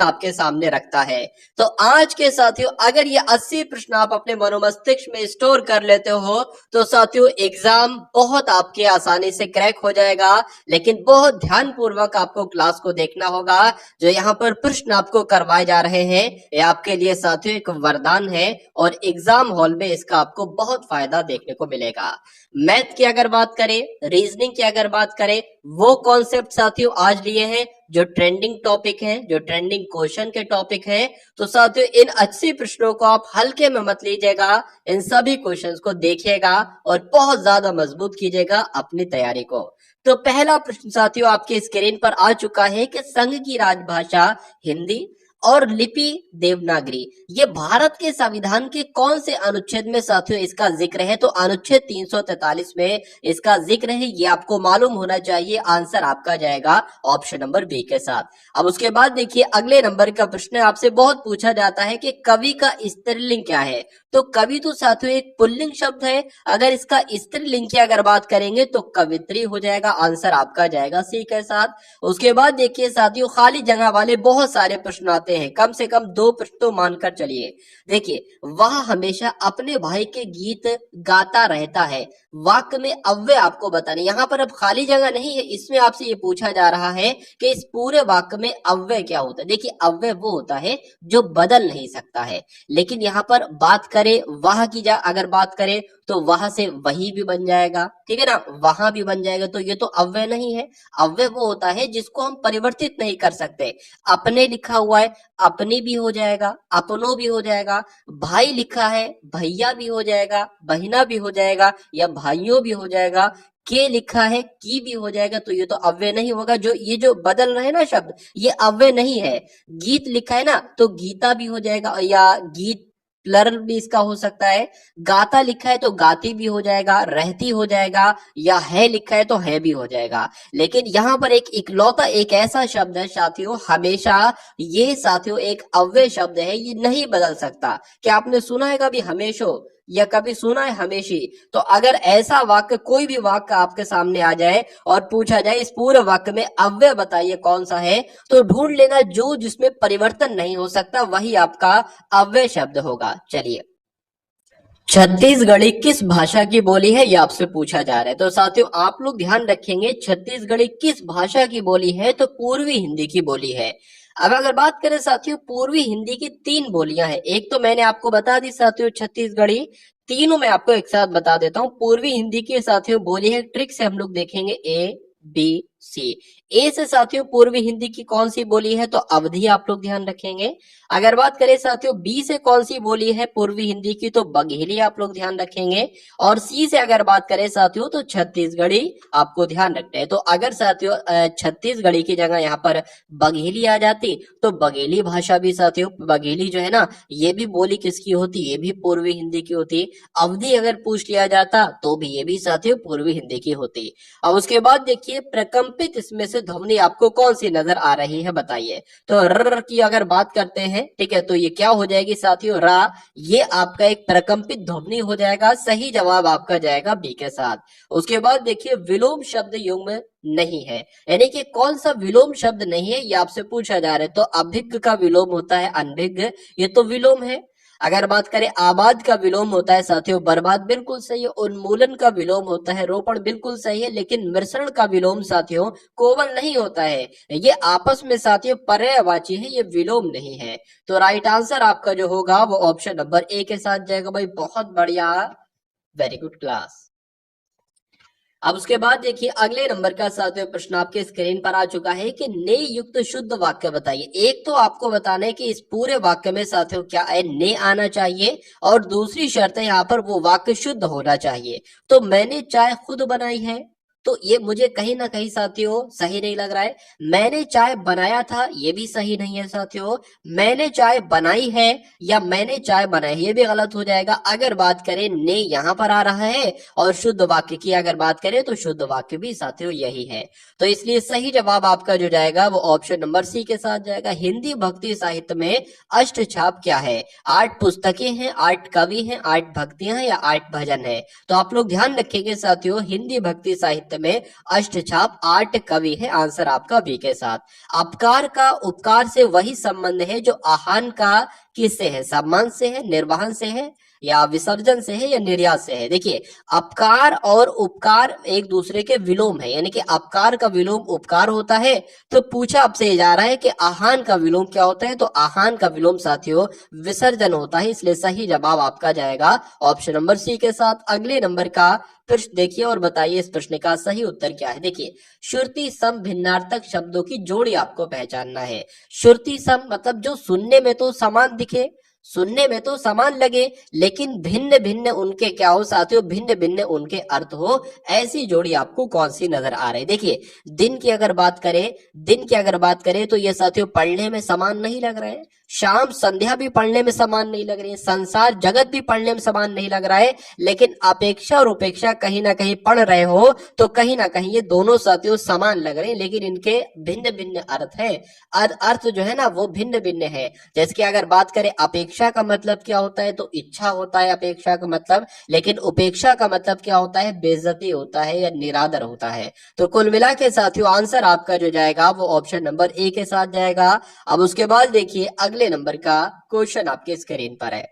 आपके सामने रखता है। तो आज के साथियों अगर ये 80 प्रश्न आप अपने मनोमस्तिष्क में स्टोर कर लेते हो तो साथियों एग्जाम बहुत आपके आसानी से क्रैक हो जाएगा। लेकिन बहुत ध्यान पूर्वक आपको क्लास को देखना होगा। जो यहाँ पर प्रश्न आपको करवाए जा रहे हैं ये आपके लिए साथियों एक वरदान है और एग्जाम हॉल में इसका आपको बहुत फायदा देखने को मिलेगा। मैथ की अगर बात करें, रीजनिंग की अगर बात करें, वो कॉन्सेप्ट साथियों आज लिए हैं जो ट्रेंडिंग टॉपिक है, जो ट्रेंडिंग क्वेश्चन के टॉपिक है। तो साथियों इन 80 प्रश्नों को आप हल्के में मत लीजिएगा, इन सभी क्वेश्चंस को देखिएगा और बहुत ज्यादा मजबूत कीजिएगा अपनी तैयारी को। तो पहला प्रश्न साथियों आपके स्क्रीन पर आ चुका है कि संघ की राजभाषा हिंदी और लिपि देवनागरी ये भारत के संविधान के कौन से अनुच्छेद में साथियों इसका जिक्र है? तो अनुच्छेद 343 में इसका जिक्र है, ये आपको मालूम होना चाहिए। आंसर आपका जाएगा ऑप्शन नंबर बी के साथ। अब उसके बाद देखिए अगले नंबर का प्रश्न आपसे बहुत पूछा जाता है कि कवि का स्त्रीलिंग क्या है? तो कवि तो साथियों एक पुल्लिंग शब्द है, अगर इसका स्त्रीलिंग की अगर बात करेंगे तो कवित्री हो जाएगा। आंसर आपका जाएगा सी के साथ। उसके बाद देखिए साथियों खाली जगह वाले बहुत सारे प्रश्न आते हैं, कम से कम 2 प्रश्न तो मानकर चलिए। देखिए वह हमेशा अपने भाई के गीत गाता रहता है, वाक्य में अव्यय आपको बताने। यहाँ पर अब खाली जगह नहीं है, इसमें आपसे ये पूछा जा रहा है कि इस पूरे वाक्य में अव्यय क्या होता है। देखिए अव्यय वो होता है जो बदल नहीं सकता है, लेकिन यहाँ पर बात करें वह की अगर बात करें तो वहां से वही भी बन जाएगा, ठीक है ना, वहां भी बन जाएगा। तो ये तो अव्यय नहीं है। अव्यय वो होता है जिसको हम परिवर्तित नहीं कर सकते। अपने लिखा हुआ है अपनी भी हो जाएगा, अपनों भी हो जाएगा। भाई लिखा है भैया भी हो जाएगा, बहिना भी हो जाएगा या भाइयों भी हो जाएगा। के लिखा है की भी हो जाएगा। तो ये तो अव्यय नहीं होगा। जो ये जो बदल रहे ना शब्द ये अव्यय नहीं है। गीत लिखा है ना तो गीता भी हो जाएगा या गीत प्लरल भी इसका हो सकता है। गाता लिखा है तो गाती भी हो जाएगा, रहती हो जाएगा या है लिखा है तो है भी हो जाएगा। लेकिन यहाँ पर एक इकलौता एक ऐसा शब्द है साथियों, हमेशा ये साथियों एक अव्यय शब्द है, ये नहीं बदल सकता। क्या आपने सुना है कभी हमेशो या कभी सुना है हमेशी? तो अगर ऐसा वाक्य कोई भी वाक्य आपके सामने आ जाए और पूछा जाए इस पूरे वाक्य में अव्यय बताइए कौन सा है, तो ढूंढ लेना जो जिसमें परिवर्तन नहीं हो सकता वही आपका अव्यय शब्द होगा। चलिए छत्तीसगढ़ी किस भाषा की बोली है ये आपसे पूछा जा रहा है। तो साथियों आप लोग ध्यान रखेंगे छत्तीसगढ़ी किस भाषा की बोली है? तो पूर्वी हिंदी की बोली है। अब अगर बात करें साथियों पूर्वी हिंदी की 3 बोलियां हैं। एक तो मैंने आपको बता दी साथियों छत्तीसगढ़ी, तीनों मैं आपको एक साथ बता देता हूँ। पूर्वी हिंदी की साथियों बोली है, ट्रिक से हम लोग देखेंगे ए बी सी। ए से साथियों पूर्वी हिंदी की कौन सी बोली है? तो अवधी आप लोग ध्यान रखेंगे। अगर बात करें साथियों बी से कौन सी बोली है पूर्वी हिंदी की? तो बघेली आप लोग ध्यान रखेंगे। और सी से अगर बात करें साथियों तो छत्तीसगढ़ी आपको ध्यान रखना है। तो अगर साथियों छत्तीसगढ़ी की जगह यहाँ पर बघेली आ जाती तो बघेली भाषा भी साथियों, बघेली जो है ना ये भी बोली किसकी होती? ये भी पूर्वी हिंदी की होती। अवधि अगर पूछ लिया जाता तो भी ये भी साथियों पूर्वी हिंदी की होती। और उसके बाद देखिए प्रकंपित इसमें से ध्वनि आपको कौन सी नजर आ रही है बताइए? तो र की अगर बात करते हैं, ठीक है, तो ये क्या हो जाएगी साथियों? रा। ये आपका एक प्रकंपित ध्वनि हो जाएगा। सही जवाब आपका जाएगा बी के साथ। उसके बाद देखिए विलोम शब्द युग्म नहीं है, यानी कि कौन सा विलोम शब्द नहीं है ये आपसे पूछा जा रहा है। तो अभिज्ञ का विलोम होता है अनभिज्ञ, ये तो विलोम है। अगर बात करें आबाद का विलोम होता है साथियों बर्बाद, बिल्कुल सही है। उन्मूलन का विलोम होता है रोपण, बिल्कुल सही है। लेकिन मिश्रण का विलोम साथियों कोवल नहीं होता है, ये आपस में साथियों पर्यायवाची है, ये विलोम नहीं है। तो राइट आंसर आपका जो होगा वो ऑप्शन नंबर ए के साथ जाएगा। भाई बहुत बढ़िया, वेरी गुड क्लास। अब उसके बाद देखिए अगले नंबर का 7वां प्रश्न आपके स्क्रीन पर आ चुका है कि ने युक्त शुद्ध वाक्य बताइए। एक तो आपको बताना है कि इस पूरे वाक्य में साथियों क्या है, ने आना चाहिए और दूसरी शर्त है यहाँ पर वो वाक्य शुद्ध होना चाहिए। तो मैंने चाय खुद बनाई है, तो ये मुझे कहीं ना कहीं साथियों सही नहीं लग रहा है। मैंने चाय बनाया था, ये भी सही नहीं है साथियों। मैंने चाय बनाई है या मैंने चाय बनाई, ये भी गलत हो जाएगा। अगर बात करें ने यहाँ पर आ रहा है और शुद्ध वाक्य की अगर बात करें तो शुद्ध वाक्य भी साथियों यही है। तो इसलिए सही जवाब आपका जो जाएगा वो ऑप्शन नंबर सी के साथ जाएगा। हिंदी भक्ति साहित्य में अष्ट छाप क्या है? 8 पुस्तकें हैं, 8 कवि हैं, 8 भक्तियां हैं या 8 भजन है? तो आप लोग ध्यान रखेंगे साथियों हिंदी भक्ति साहित्य में अष्टछाप 8 कवि है। आंसर आपका बी के साथ। अपकार का उपकार से वही संबंध है जो आहान का किससे है, सम्मान से है, निर्वहन से है, या विसर्जन से है, या निर्यात से है। देखिए अपकार और उपकार एक दूसरे के विलोम है, यानी कि अपकार का विलोम उपकार होता है। तो पूछा आपसे जा रहा है कि आहान का विलोम क्या होता है, तो आहान का विलोम साथियों विसर्जन होता है। इसलिए सही जवाब आपका जाएगा ऑप्शन नंबर सी के साथ। अगले नंबर का प्रश्न देखिए और बताइए इस प्रश्न का सही उत्तर क्या है। देखिए श्रुति सम भिन्नार्थक शब्दों की जोड़ी आपको पहचानना है। श्रुति सम मतलब जो सुनने में तो समान दिखे, सुनने में तो समान लगे, लेकिन भिन्न भिन्न उनके क्या हो साथियों, भिन्न भिन्न उनके अर्थ हो, ऐसी जोड़ी आपको कौन सी नजर आ रही है। देखिए दिन की अगर बात करें, दिन की अगर बात करें तो ये साथियों पढ़ने में समान नहीं लग रहे हैं, शाम संध्या भी पढ़ने में समान नहीं लग रही है, संसार जगत भी पढ़ने में समान नहीं लग रहा है, लेकिन अपेक्षा और उपेक्षा कहीं ना कहीं पढ़ रहे हो तो कहीं ना कहीं ये दोनों साथियों समान लग रहे हैं, लेकिन इनके भिन्न भिन्न अर्थ है। अर्थ जो है ना वो भिन्न भिन्न है। जैसे कि अगर बात करें अपेक्षा का मतलब क्या होता है, तो इच्छा होता है अपेक्षा का मतलब, लेकिन उपेक्षा का मतलब क्या होता है, बेइज्जती होता है या निरादर होता है। तो कुल मिला के साथियों आंसर आपका जो जाएगा वो ऑप्शन नंबर ए के साथ जाएगा। अब उसके बाद देखिए अगले नंबर का क्वेश्चन आपके स्क्रीन पर है।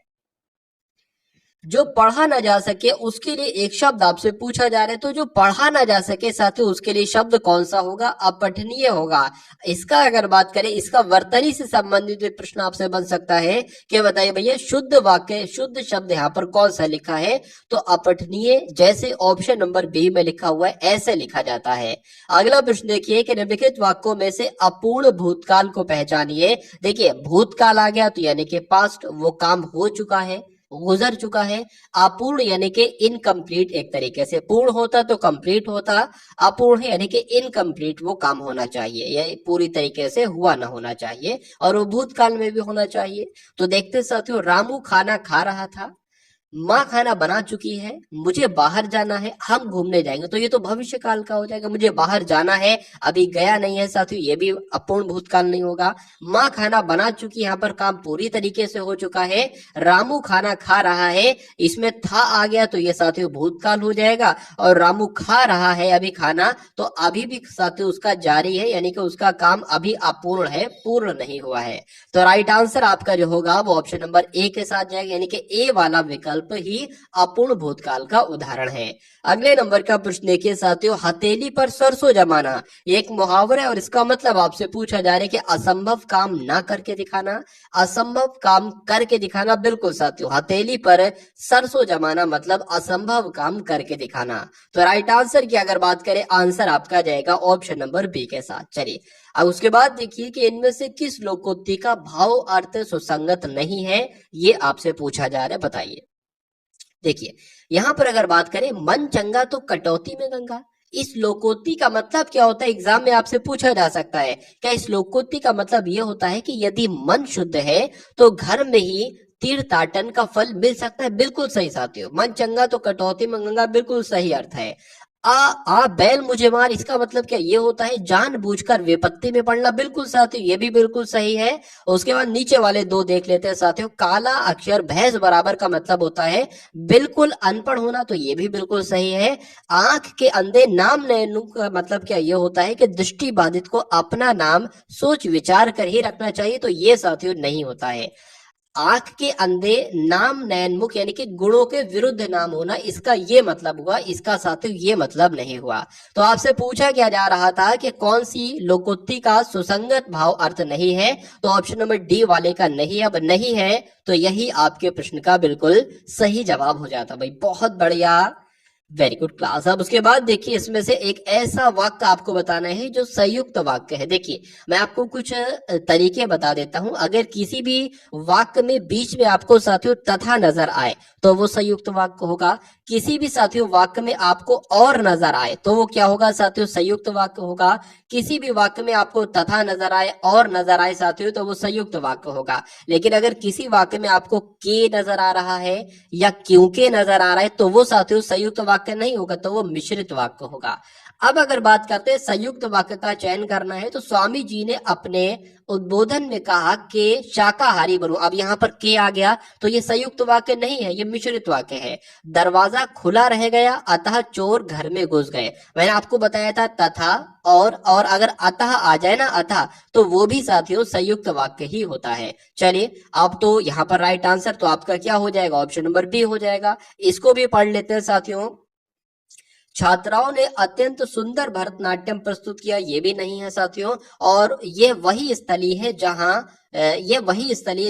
जो पढ़ा ना जा सके उसके लिए एक शब्द आपसे पूछा जा रहा है। तो जो पढ़ा ना जा सके साथियों उसके लिए शब्द कौन सा होगा, अपठनीय होगा। इसका अगर बात करें, इसका वर्तनी से संबंधित प्रश्न आपसे बन सकता है कि बताइए भैया शुद्ध वाक्य, शुद्ध शब्द यहाँ पर कौन सा लिखा है, तो अपठनीय जैसे ऑप्शन नंबर बी में लिखा हुआ है ऐसे लिखा जाता है। अगला प्रश्न देखिए कि निम्नलिखित वाक्यों में से अपूर्ण भूतकाल को पहचानिए। देखिए भूतकाल आ गया तो यानी कि पास्ट, वो काम हो चुका है, गुजर चुका है। अपूर्ण यानी कि इनकम्प्लीट, एक तरीके से पूर्ण होता तो कंप्लीट होता, अपूर्ण है यानी कि इनकम्प्लीट वो काम होना चाहिए, या पूरी तरीके से हुआ ना होना चाहिए, और वो भूतकाल में भी होना चाहिए। तो देखते साथियों रामू खाना खा रहा था, माँ खाना बना चुकी है, मुझे बाहर जाना है, हम घूमने जाएंगे, तो ये तो भविष्य काल का हो जाएगा। मुझे बाहर जाना है, अभी गया नहीं है साथियों, ये भी अपूर्ण भूतकाल नहीं होगा। माँ खाना बना चुकी, यहाँ पर काम पूरी तरीके से हो चुका है। रामू खाना खा रहा है, इसमें था आ गया तो ये साथियों भूतकाल हो जाएगा, और रामू खा रहा है अभी खाना, तो अभी भी साथियों उसका जारी है, यानी कि उसका काम अभी अपूर्ण है, पूर्ण नहीं हुआ है। तो राइट आंसर आपका जो होगा वो ऑप्शन नंबर ए के साथ जाएगा, यानी कि ए वाला विकल्प ही अपूर्ण भूतकाल का उदाहरण है। अगले नंबर का प्रश्न देखिए साथियों, हथेली पर सरसों जमाना ये एक मुहावरा है, और इसका मतलब आपसे पूछा जा रहा है कि असंभव काम ना करके दिखाना, असंभव काम करके दिखाना। बिल्कुल साथियों हथेली पर सरसों जमाना मतलब असंभव काम करके दिखाना। तो राइट आंसर की अगर बात करें, आंसर आपका जाएगा ऑप्शन नंबर बी के साथ। चलिए अब उसके बाद देखिए कि इनमें से किस लोकोक्ति का भाव अर्थ सुसंगत नहीं है, ये आपसे पूछा जा रहा है, बताइए। देखिए यहां पर अगर बात करें मन चंगा तो कटौती में गंगा, इस लोकोक्ति का मतलब क्या होता है, एग्जाम में आपसे पूछा जा सकता है। क्या इस लोकोक्ति का मतलब ये होता है कि यदि मन शुद्ध है तो घर में ही तीर्थाटन का फल मिल सकता है? बिल्कुल सही साथियों, मन चंगा तो कटौती में गंगा, बिल्कुल सही अर्थ है। आ बैल मुझे मार, इसका मतलब क्या ये होता है जानबूझकर विपत्ति में पड़ना, बिल्कुल साथियों ये भी बिल्कुल सही है। उसके बाद नीचे वाले दो देख लेते हैं साथियों, काला अक्षर भैंस बराबर का मतलब होता है बिल्कुल अनपढ़ होना, तो ये भी बिल्कुल सही है। आंख के अंधे नाम नैनु का मतलब क्या ये होता है कि दृष्टि बाधित को अपना नाम सोच विचार कर ही रखना चाहिए, तो ये साथियों नहीं होता है। आंख के अंधे नाम नयनमुख यानी कि गुणों के विरुद्ध नाम होना, इसका ये मतलब हुआ, इसका साथियों ये मतलब नहीं हुआ। तो आपसे पूछा क्या जा रहा था कि कौन सी लोकोक्ति का सुसंगत भाव अर्थ नहीं है, तो ऑप्शन नंबर डी वाले का नहीं है। अब नहीं है तो यही आपके प्रश्न का बिल्कुल सही जवाब हो जाता। भाई बहुत बढ़िया, वेरी गुड क्लास। अब उसके बाद देखिए इसमें से एक ऐसा वाक्य आपको बताना है जो संयुक्त वाक्य है। देखिए मैं आपको कुछ तरीके बता देता हूं। अगर किसी भी वाक्य में बीच में आपको साथियों तथा नजर आए तो वो संयुक्त वाक्य होगा। किसी भी साथियों वाक्य में आपको और नजर आए तो वो क्या होगा साथियों, संयुक्त वाक्य होगा। किसी भी वाक्य में आपको तथा नजर आए और नजर आए साथियों तो वो संयुक्त वाक्य होगा। लेकिन अगर किसी वाक्य में आपको के नजर आ रहा है या क्योंकि नजर आ रहा है तो वो साथियों संयुक्त वाक्य नहीं होगा, तो वो मिश्रित वाक्य होगा। अब अगर बात करते हैं संयुक्त वाक्य का चयन करना है, तो स्वामी जी ने अपने उद्बोधन में कहा कि शाकाहारी बनो। अब यहाँ पर के आ गया तो ये संयुक्त वाक्य नहीं है, ये मिश्रित वाक्य है। दरवाजा खुला रह गया, अतः चोर घर में घुस गए। मैंने आपको बताया था तथा और अगर अतः आ जाए ना, अतः, तो वो भी साथियों संयुक्त वाक्य ही होता है। चलिए, अब तो यहाँ पर राइट आंसर तो आपका क्या हो जाएगा, ऑप्शन नंबर बी हो जाएगा। इसको भी पढ़ लेते हैं साथियों। छात्राओं ने अत्यंत सुंदर भरतनाट्यम प्रस्तुत किया, ये भी नहीं है साथियों। और ये वही स्थली है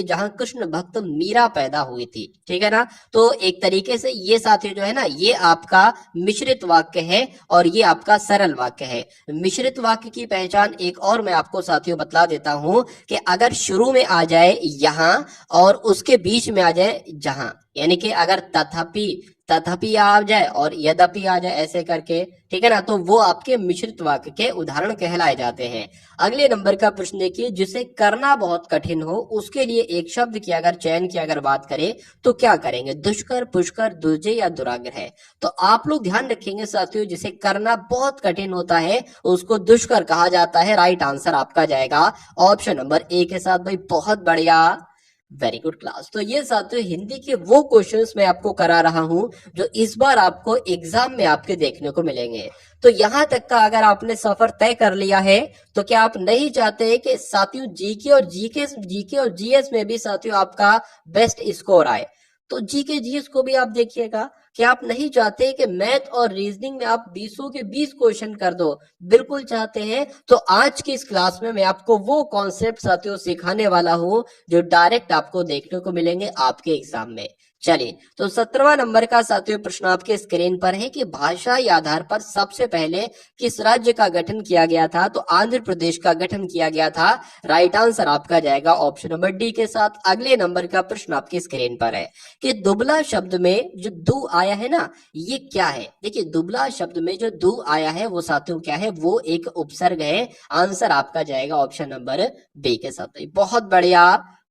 जहां कृष्ण भक्त मीरा पैदा हुई थी, ठीक है ना। तो एक तरीके से ये साथियों जो है ना, ये आपका मिश्रित वाक्य है और ये आपका सरल वाक्य है। मिश्रित वाक्य की पहचान एक और मैं आपको साथियों बतला देता हूं कि अगर शुरू में आ जाए यहां और उसके बीच में आ जाए जहां, यानी कि अगर तथापि आ जाए और यद्यपि आ जाए ऐसे करके, ठीक है ना, तो वो आपके मिश्रित वाक्य के उदाहरण कहलाए जाते हैं। अगले नंबर का प्रश्न देखिए, जिसे करना बहुत कठिन हो उसके लिए एक शब्द की अगर चयन की अगर बात करें तो क्या करेंगे, दुष्कर, पुष्कर, दुर्जय या दुराग्रह। तो आप लोग ध्यान रखेंगे साथियों, जिसे करना बहुत कठिन होता है उसको दुष्कर कहा जाता है। राइट आंसर आपका जाएगा ऑप्शन नंबर ए के साथ। भाई बहुत बढ़िया, वेरी गुड क्लास। तो ये साथियों हिंदी के वो क्वेश्चंस मैं आपको करा रहा हूं जो इस बार आपको एग्जाम में आपके देखने को मिलेंगे। तो यहां तक का अगर आपने सफर तय कर लिया है तो क्या आप नहीं चाहते कि साथियों जीके और जीएस में भी साथियों आपका बेस्ट स्कोर आए। तो जीके जीएस को भी आप देखिएगा कि आप नहीं चाहते कि मैथ और रीजनिंग में आप 20 के 20 क्वेश्चन कर दो, बिल्कुल चाहते हैं। तो आज की इस क्लास में मैं आपको वो कॉन्सेप्ट साथियों सिखाने वाला हूं जो डायरेक्ट आपको देखने को मिलेंगे आपके एग्जाम में। चलिए, तो 17वां नंबर का साथियों प्रश्न आपके स्क्रीन पर है कि भाषाई आधार पर सबसे पहले किस राज्य का गठन किया गया था। तो आंध्र प्रदेश का गठन किया गया था। राइट आंसर आपका जाएगा ऑप्शन नंबर डी के साथ। अगले नंबर का प्रश्न आपकी स्क्रीन पर है कि दुबला शब्द में जो दू आया है ना, ये क्या है। देखिए, दुबला शब्द में जो दू आया है वो साथियों क्या है, वो एक उपसर्ग है। आंसर आपका जाएगा ऑप्शन नंबर बी के साथ। बहुत बढ़िया,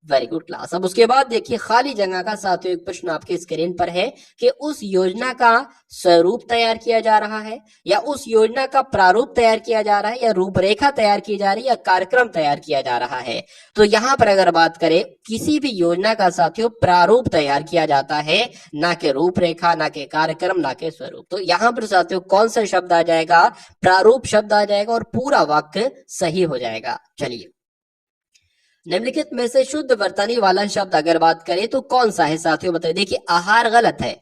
वेरी गुड क्लास। अब उसके बाद देखिए, खाली जगह का साथियों एक प्रश्न आपके स्क्रीन पर है कि उस योजना का स्वरूप तैयार किया जा रहा है या उस योजना का प्रारूप तैयार किया जा रहा है या रूपरेखा तैयार की जा रही है या कार्यक्रम तैयार किया जा रहा है। तो यहाँ पर अगर बात करें, किसी भी योजना का साथियों प्रारूप तैयार किया जाता है, ना के रूपरेखा, ना के कार्यक्रम, ना के स्वरूप। तो यहाँ पर साथियों कौन सा शब्द आ जाएगा, प्रारूप शब्द आ जाएगा और पूरा वाक्य सही हो जाएगा। चलिए, निम्नलिखित में से शुद्ध वर्तनी वाला शब्द अगर बात करें तो कौन सा है साथियों, बताइए। देखिए, आहार गलत है,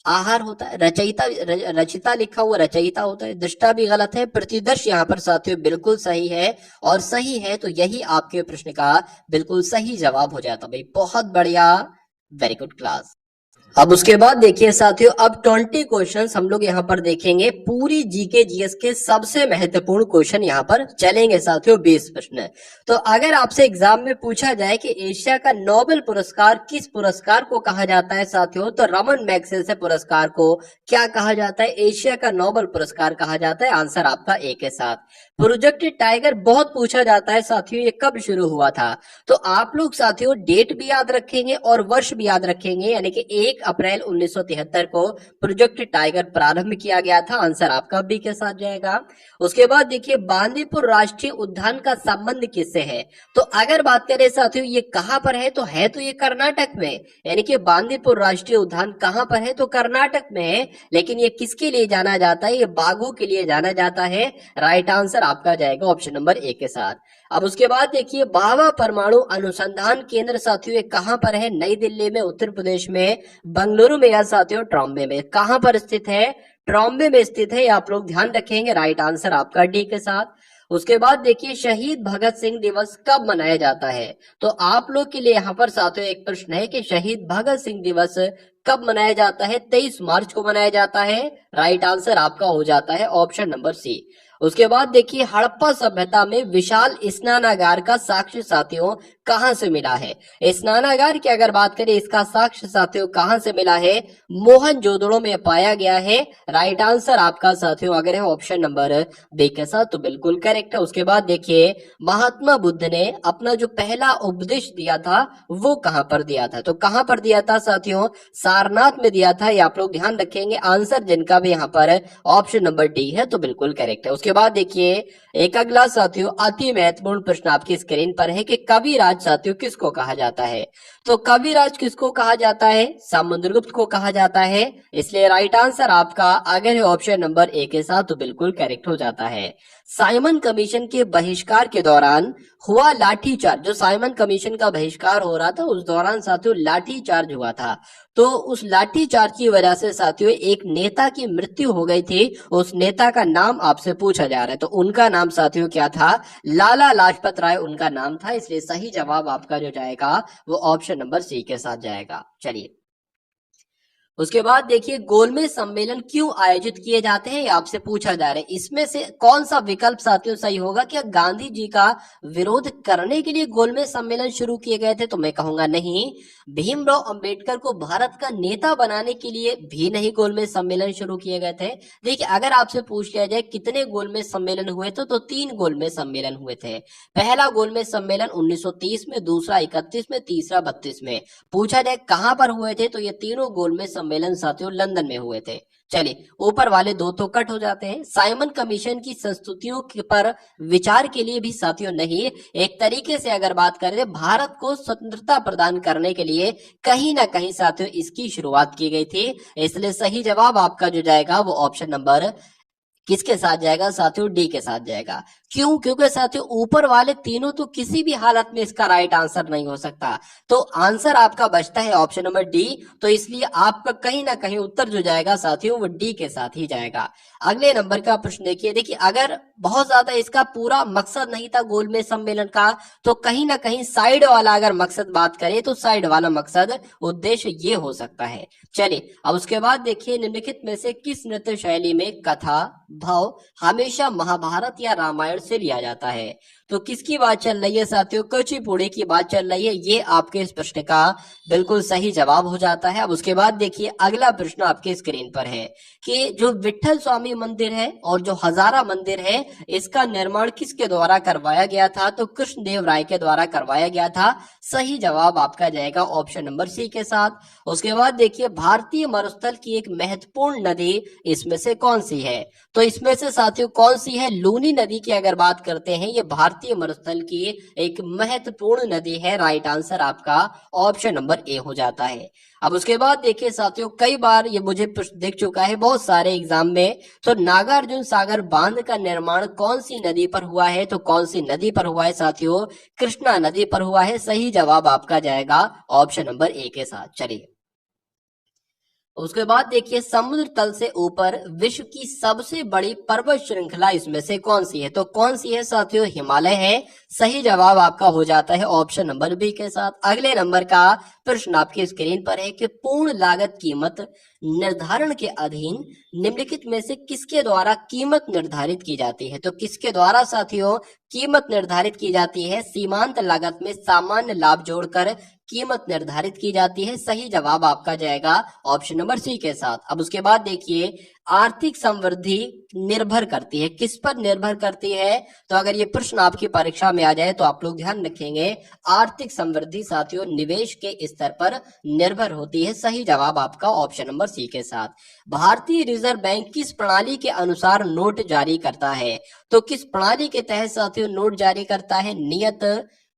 आहार होता है। रचिता लिखा हुआ रचयिता होता है। दृष्टा भी गलत है। प्रतिदर्श यहाँ पर साथियों बिल्कुल सही है और सही है तो यही आपके प्रश्न का बिल्कुल सही जवाब हो जाता। भाई बहुत बढ़िया, वेरी गुड क्लास। अब उसके बाद देखिए साथियों, अब 20 क्वेश्चंस हम लोग यहाँ पर देखेंगे। पूरी जीके जीएस के सबसे महत्वपूर्ण क्वेश्चन यहाँ पर चलेंगे साथियों, 20 प्रश्न। तो अगर आपसे एग्जाम में पूछा जाए कि एशिया का नोबेल पुरस्कार किस पुरस्कार को कहा जाता है साथियों, तो रमन मैग्सेसे पुरस्कार को क्या कहा जाता है, एशिया का नोबेल पुरस्कार कहा जाता है। आंसर आपका ए के साथ। प्रोजेक्ट टाइगर बहुत पूछा जाता है साथियों, ये कब शुरू हुआ था। तो आप लोग साथियों डेट भी याद रखेंगे और वर्ष भी याद रखेंगे, यानी कि 1 अप्रैल 1973 को प्रोजेक्ट टाइगर प्रारंभ किया गया था। आंसर आपका बी के साथ जाएगा। उसके बाद देखिए, बांदीपुर राष्ट्रीय उद्यान का संबंध किससे है। तो अगर बात करें साथियों ये कहां पर है, तो ये कर्नाटक में, यानी कि बांदीपुर राष्ट्रीय उद्यान कहां पर है, तो कर्नाटक में है। लेकिन ये किसके लिए जाना जाता है, ये बाघों के लिए जाना जाता है। राइट आंसर आपका जाएगा ऑप्शन नंबर ए के साथ। अब उसके बाद देखिए, भाभा परमाणु अनुसंधान केंद्र साथियों ये कहां पर है, नई दिल्ली में, उत्तर प्रदेश में, बंगलुरु में या साथियों ट्रॉम्बे में। कहां पर स्थित है, ट्रॉम्बे में स्थित है। आप लोग ध्यान रखेंगे। राइट आंसर आपका डी के साथ। उसके बाद देखिए, शहीद भगत सिंह दिवस कब मनाया जाता है। तो आप लोग के लिए यहाँ पर साथियों एक प्रश्न है कि शहीद भगत सिंह दिवस कब मनाया जाता है। 23 मार्च को मनाया जाता है। राइट आंसर आपका हो जाता है ऑप्शन नंबर सी। उसके बाद देखिए हड़प्पा सभ्यता में विशाल स्नानागार का साक्ष्य साथियों कहां से मिला है। स्नानागार की अगर बात करें इसका साक्ष्य साथियों कहां से मिला है, मोहनजोदड़ो में पाया गया है। राइट आंसर आपका साथियों अगर है ऑप्शन नंबर बी के साथ तो बिल्कुल करेक्ट है। उसके बाद देखिए महात्मा बुद्ध ने अपना जो पहला उपदेश दिया था वो कहां पर दिया था, तो कहां पर दिया था साथियों, सारनाथ में दिया था। ये आप लोग ध्यान रखेंगे। आंसर जिनका भी यहाँ पर ऑप्शन नंबर डी है तो बिल्कुल करेक्ट है। उसके बाद देखिए एक अगला साथियों अति महत्वपूर्ण प्रश्न आपकी स्क्रीन पर है कि कविराज साथियों किसको कहा जाता है, तो कविराज किसको कहा जाता है, समुद्रगुप्त को कहा जाता है। इसलिए राइट आंसर आपका अगर है ऑप्शन नंबर ए के साथ तो बिल्कुल करेक्ट हो जाता है। साइमन कमीशन के बहिष्कार के दौरान हुआ लाठीचार्ज, जो साइमन कमीशन का बहिष्कार हो रहा था उस दौरान साथियों लाठीचार्ज हुआ था, तो उस लाठीचार्ज की वजह से साथियों एक नेता की मृत्यु हो गई थी। उस नेता का नाम आपसे पूछा जा रहा है, तो उनका नाम साथियों क्या था, लाला लाजपत राय उनका नाम था। इसलिए सही जवाब आपका जो जाएगा वो ऑप्शन नंबर सी के साथ जाएगा। चलिए उसके बाद देखिए गोलमेज सम्मेलन क्यों आयोजित किए जाते हैं, ये आपसे पूछा जा रहा है। इसमें से कौन सा विकल्प साथियों सही होगा, क्या गांधी जी का विरोध करने के लिए गोलमेज सम्मेलन शुरू किए गए थे, तो मैं कहूंगा नहीं। भीमराव अंबेडकर को भारत का नेता बनाने के लिए भी नहीं गोलमेज सम्मेलन शुरू किए गए थे। देखिए अगर आपसे पूछ लिया जाए कितने गोलमेज सम्मेलन हुए थे, तो 3 गोलमेज सम्मेलन हुए थे। पहला गोलमेज सम्मेलन 1930 में, दूसरा 31 में, तीसरा 32 में। पूछा जाए कहां पर हुए थे, तो ये तीनों गोलमेज सम्मेलन साथियों लंदन में हुए थे। चलिए ऊपर वाले 2 तो कट हो जाते हैं। साइमन कमीशन की संस्तुतियों पर विचार के लिए भी साथियों नहीं, एक तरीके से अगर बात करें भारत को स्वतंत्रता प्रदान करने के लिए कहीं ना कहीं साथियों इसकी शुरुआत की गई थी। इसलिए सही जवाब आपका जो जाएगा वो ऑप्शन नंबर किसके साथ जाएगा साथियों, डी के साथ जाएगा। क्यों, क्योंकि साथियों ऊपर वाले तीनों तो किसी भी हालत में इसका राइट आंसर नहीं हो सकता, तो आंसर आपका बचता है ऑप्शन नंबर डी। तो इसलिए आपका कहीं ना कहीं उत्तर जो जाएगा साथियों वो डी के साथ ही जाएगा। अगले नंबर का प्रश्न देखिए अगर बहुत ज्यादा इसका पूरा मकसद नहीं था गोलमेज सम्मेलन का, तो कहीं ना कहीं साइड वाला अगर मकसद बात करें तो साइड वाला मकसद उद्देश्य ये हो सकता है। चलिए अब उसके बाद देखिए निम्नलिखित में से किस नृत्य शैली में कथा भाव हमेशा महाभारत या रामायण से लिया जाता है, तो किसकी बात चल रही है साथियों, कुचिपुड़ी की बात चल रही है। ये आपके इस प्रश्न का बिल्कुल सही जवाब हो जाता है। अब उसके बाद देखिए अगला प्रश्न आपके स्क्रीन पर है कि जो विठल स्वामी मंदिर है और जो हजारा मंदिर है इसका निर्माण किसके द्वारा करवाया गया था, तो कृष्णदेव राय के द्वारा करवाया गया था। सही जवाब आपका जाएगा ऑप्शन नंबर सी के साथ। उसके बाद देखिए भारतीय मरुस्थल की एक महत्वपूर्ण नदी इसमें से कौन सी है, तो इसमें से साथियों कौन सी है, लूनी नदी की अगर बात करते हैं ये भारतीय मरुस्थल की एक महत्वपूर्ण नदी है। राइट आंसर आपका ऑप्शन नंबर ए हो जाता है। अब उसके बाद देखिए साथियों कई बार ये मुझे प्रश्न दिख चुका है बहुत सारे एग्जाम में, तो नागार्जुन सागर बांध का निर्माण कौन सी नदी पर हुआ है, तो कौन सी नदी पर हुआ है साथियों, कृष्णा नदी पर हुआ है। सही जवाब आपका जाएगा ऑप्शन नंबर ए के साथ। चलिए उसके बाद देखिए समुद्र तल से ऊपर विश्व की सबसे बड़ी पर्वत श्रृंखला इसमें से कौन सी है, तो कौन सी है साथियों, हिमालय है। सही जवाब आपका हो जाता है ऑप्शन नंबर बी के साथ। अगले नंबर का प्रश्न आपकी स्क्रीन पर है कि पूर्ण लागत कीमत निर्धारण के अधीन निम्नलिखित में से किसके द्वारा कीमत निर्धारित की जाती है, तो किसके द्वारा साथियों कीमत निर्धारित की जाती है, सीमांत लागत में सामान्य लाभ जोड़कर कीमत निर्धारित की जाती है। सही जवाब आपका जाएगा ऑप्शन नंबर सी के साथ। अब उसके बाद देखिए आर्थिक समृद्धि निर्भर करती है, किस पर निर्भर करती है, तो अगर ये प्रश्न आपकी परीक्षा में आ जाए तो आप लोग ध्यान रखेंगे आर्थिक समृद्धि साथियों निवेश के स्तर पर निर्भर होती है। सही जवाब आपका ऑप्शन नंबर सी के साथ। भारतीय रिजर्व बैंक किस प्रणाली के अनुसार नोट जारी करता है, तो किस प्रणाली के तहत साथियों नोट जारी करता है, नियत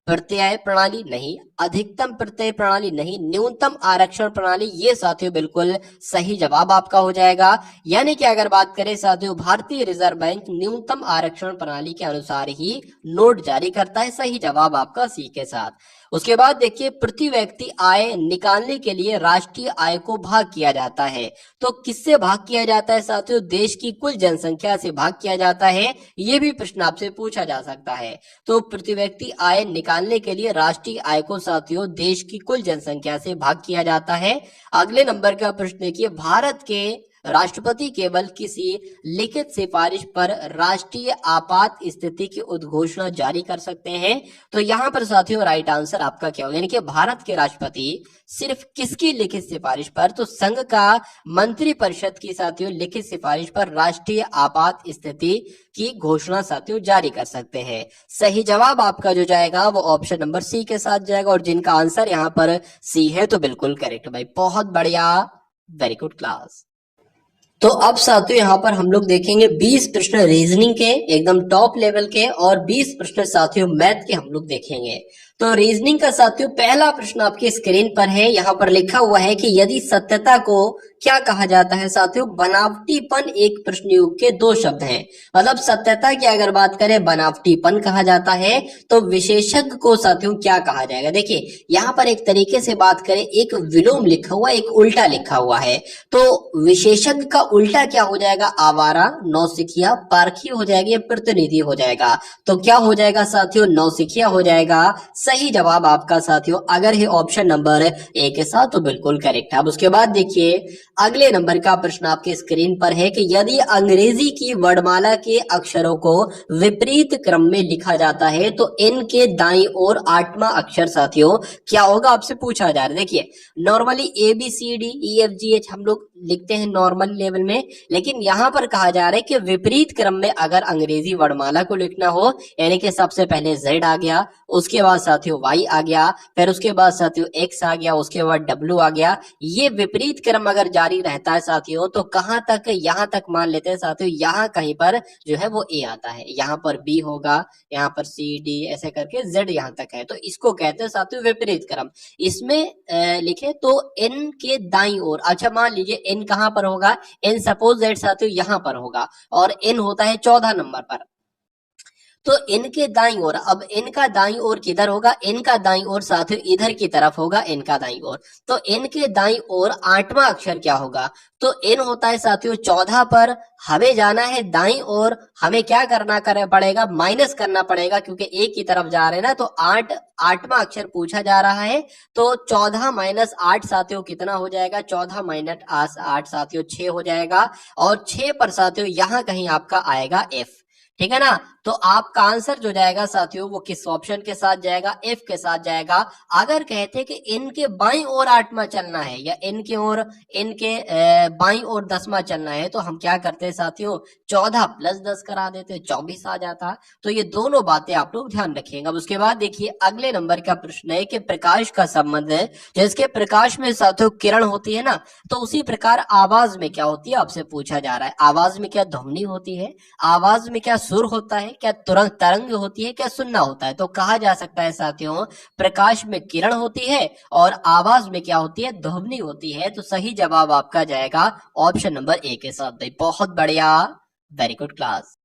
प्रत्यय प्रणाली नहीं, अधिकतम प्रत्यय प्रणाली नहीं, न्यूनतम आरक्षण प्रणाली, ये साथियों बिल्कुल सही जवाब आपका हो जाएगा। यानी कि अगर बात करें साथियों भारतीय रिजर्व बैंक न्यूनतम आरक्षण प्रणाली के अनुसार ही नोट जारी करता है। सही जवाब आपका सी के साथ। उसके बाद देखिए प्रति व्यक्ति आय निकालने के लिए राष्ट्रीय आय को भाग किया जाता है, तो किससे भाग किया जाता है साथियों, देश की कुल जनसंख्या से भाग किया जाता है। ये भी प्रश्न आपसे पूछा जा सकता है। तो प्रति व्यक्ति आय निकालने के लिए राष्ट्रीय आय को साथियों देश की कुल जनसंख्या से भाग किया जाता है। अगले नंबर का प्रश्न देखिए भारत के राष्ट्रपति केवल किसी लिखित सिफारिश पर राष्ट्रीय आपात स्थिति की उद्घोषणा जारी कर सकते हैं। तो यहाँ पर साथियों राइट आंसर आपका क्या होगा, यानी कि भारत के राष्ट्रपति सिर्फ किसकी लिखित सिफारिश पर, तो संघ का मंत्रिपरिषद की साथियों लिखित सिफारिश पर राष्ट्रीय आपात स्थिति की घोषणा साथियों जारी कर सकते हैं। सही जवाब आपका जो जाएगा वो ऑप्शन नंबर सी के साथ जाएगा, और जिनका आंसर यहाँ पर सी है तो बिल्कुल करेक्ट भाई, बहुत बढ़िया, वेरी गुड क्लास। तो अब साथियों यहाँ पर हम लोग देखेंगे 20 प्रश्न रीजनिंग के एकदम टॉप लेवल के, और 20 प्रश्न साथियों मैथ के हम लोग देखेंगे। तो रीजनिंग का साथियों पहला प्रश्न आपकी स्क्रीन पर है, यहाँ पर लिखा हुआ है कि यदि सत्यता को क्या कहा जाता है साथियों, बनावटीपन एक प्रश्नयुग के दो शब्द हैं। मतलब सत्यता की अगर बात करें बनावटीपन कहा जाता है, तो विशेषज्ञ को साथियों क्या कहा जाएगा। देखिए यहाँ पर एक तरीके से बात करें, एक विलोम लिखा हुआ, एक उल्टा लिखा हुआ है, तो विशेषज्ञ का उल्टा क्या हो जाएगा, आवारा, नौसिखिया, पारखी हो जाएगी, प्रतिनिधि हो जाएगा। तो क्या हो जाएगा साथियों, नौसिखिया हो जाएगा। सही जवाब आपका साथियों अगर है ऑप्शन नंबर ए के साथ तो बिल्कुल करेक्ट है। अब उसके बाद देखिए अगले नंबर का प्रश्न आपके स्क्रीन पर है कि यदि अंग्रेजी की वर्णमाला के अक्षरों को विपरीत क्रम में लिखा जाता है तो एन के दाईं ओर 8वां अक्षर साथियों क्या होगा, आपसे पूछा जा रहा है। देखिए normally A B C D E F G H हम लोग लिखते हैं नॉर्मल लेवल में, लेकिन यहाँ पर कहा जा रहा है कि विपरीत क्रम में अगर अंग्रेजी वर्णमाला को लिखना हो, यानी कि सबसे पहले Z आ गया, उसके बाद साथियों Y आ गया, फिर उसके बाद साथियों X आ गया, उसके बाद W आ गया। ये विपरीत क्रम अगर जारी रहता है साथियों तो कहाँ तक, यहाँ तक मान लेते हैं साथियों, यहाँ कहीं पर जो है वो A आता है, यहाँ पर B होगा, यहाँ पर C D ऐसे करके Z यहाँ तक है, तो इसको कहते हैं साथियों विपरीत क्रम। इसमें लिखे तो N के दाईं ओर, अच्छा मान लीजिए N कहाँ पर होगा, N सपोज दैट साथियों यहाँ पर होगा, और N होता है 14 नंबर पर, तो N के दाईं ओर, अब N का दाईं ओर किधर होगा, N का दाईं ओर साथियों इधर की तरफ होगा, N का दाईं ओर, तो N के दाईं ओर 8वां अक्षर क्या होगा, तो N होता है साथियों 14 पर, हमें जाना है दाईं ओर, हमें क्या करना पड़ेगा, माइनस करना पड़ेगा, क्योंकि एक की तरफ जा रहे हैं ना, तो 8वां अक्षर पूछा जा रहा है, तो 14 माइनस 8 साथियों कितना हो जाएगा, 14 माइनस 8 साथियों 6 हो जाएगा, और 6 पर साथियों यहाँ कहीं आपका आएगा F, ठीक है ना। तो आपका आंसर जो जाएगा साथियों वो किस ऑप्शन के साथ जाएगा, F के साथ जाएगा। अगर कहते कि N के बाईं ओर 8वां चलना है, या N के बाईं ओर 10वां चलना है, तो हम क्या करते हैं साथियों, 14 प्लस 10 करा देते, 24 आ जाता। तो ये दोनों बातें आप लोग ध्यान रखिएगा। उसके बाद देखिए अगले नंबर का प्रश्न है कि प्रकाश का संबंध है, जैसे प्रकाश में साथियों किरण होती है ना, तो उसी प्रकार आवाज में क्या होती है, आपसे पूछा जा रहा है। आवाज में क्या ध्वनि होती है, आवाज में क्या सुर होता है, क्या तुरंत तरंग होती है, क्या सुनना होता है। तो कहा जा सकता है साथियों प्रकाश में किरण होती है और आवाज में क्या होती है, ध्वनि होती है। तो सही जवाब आपका जाएगा ऑप्शन नंबर ए के साथ भाई, बहुत बढ़िया, वेरी गुड क्लास।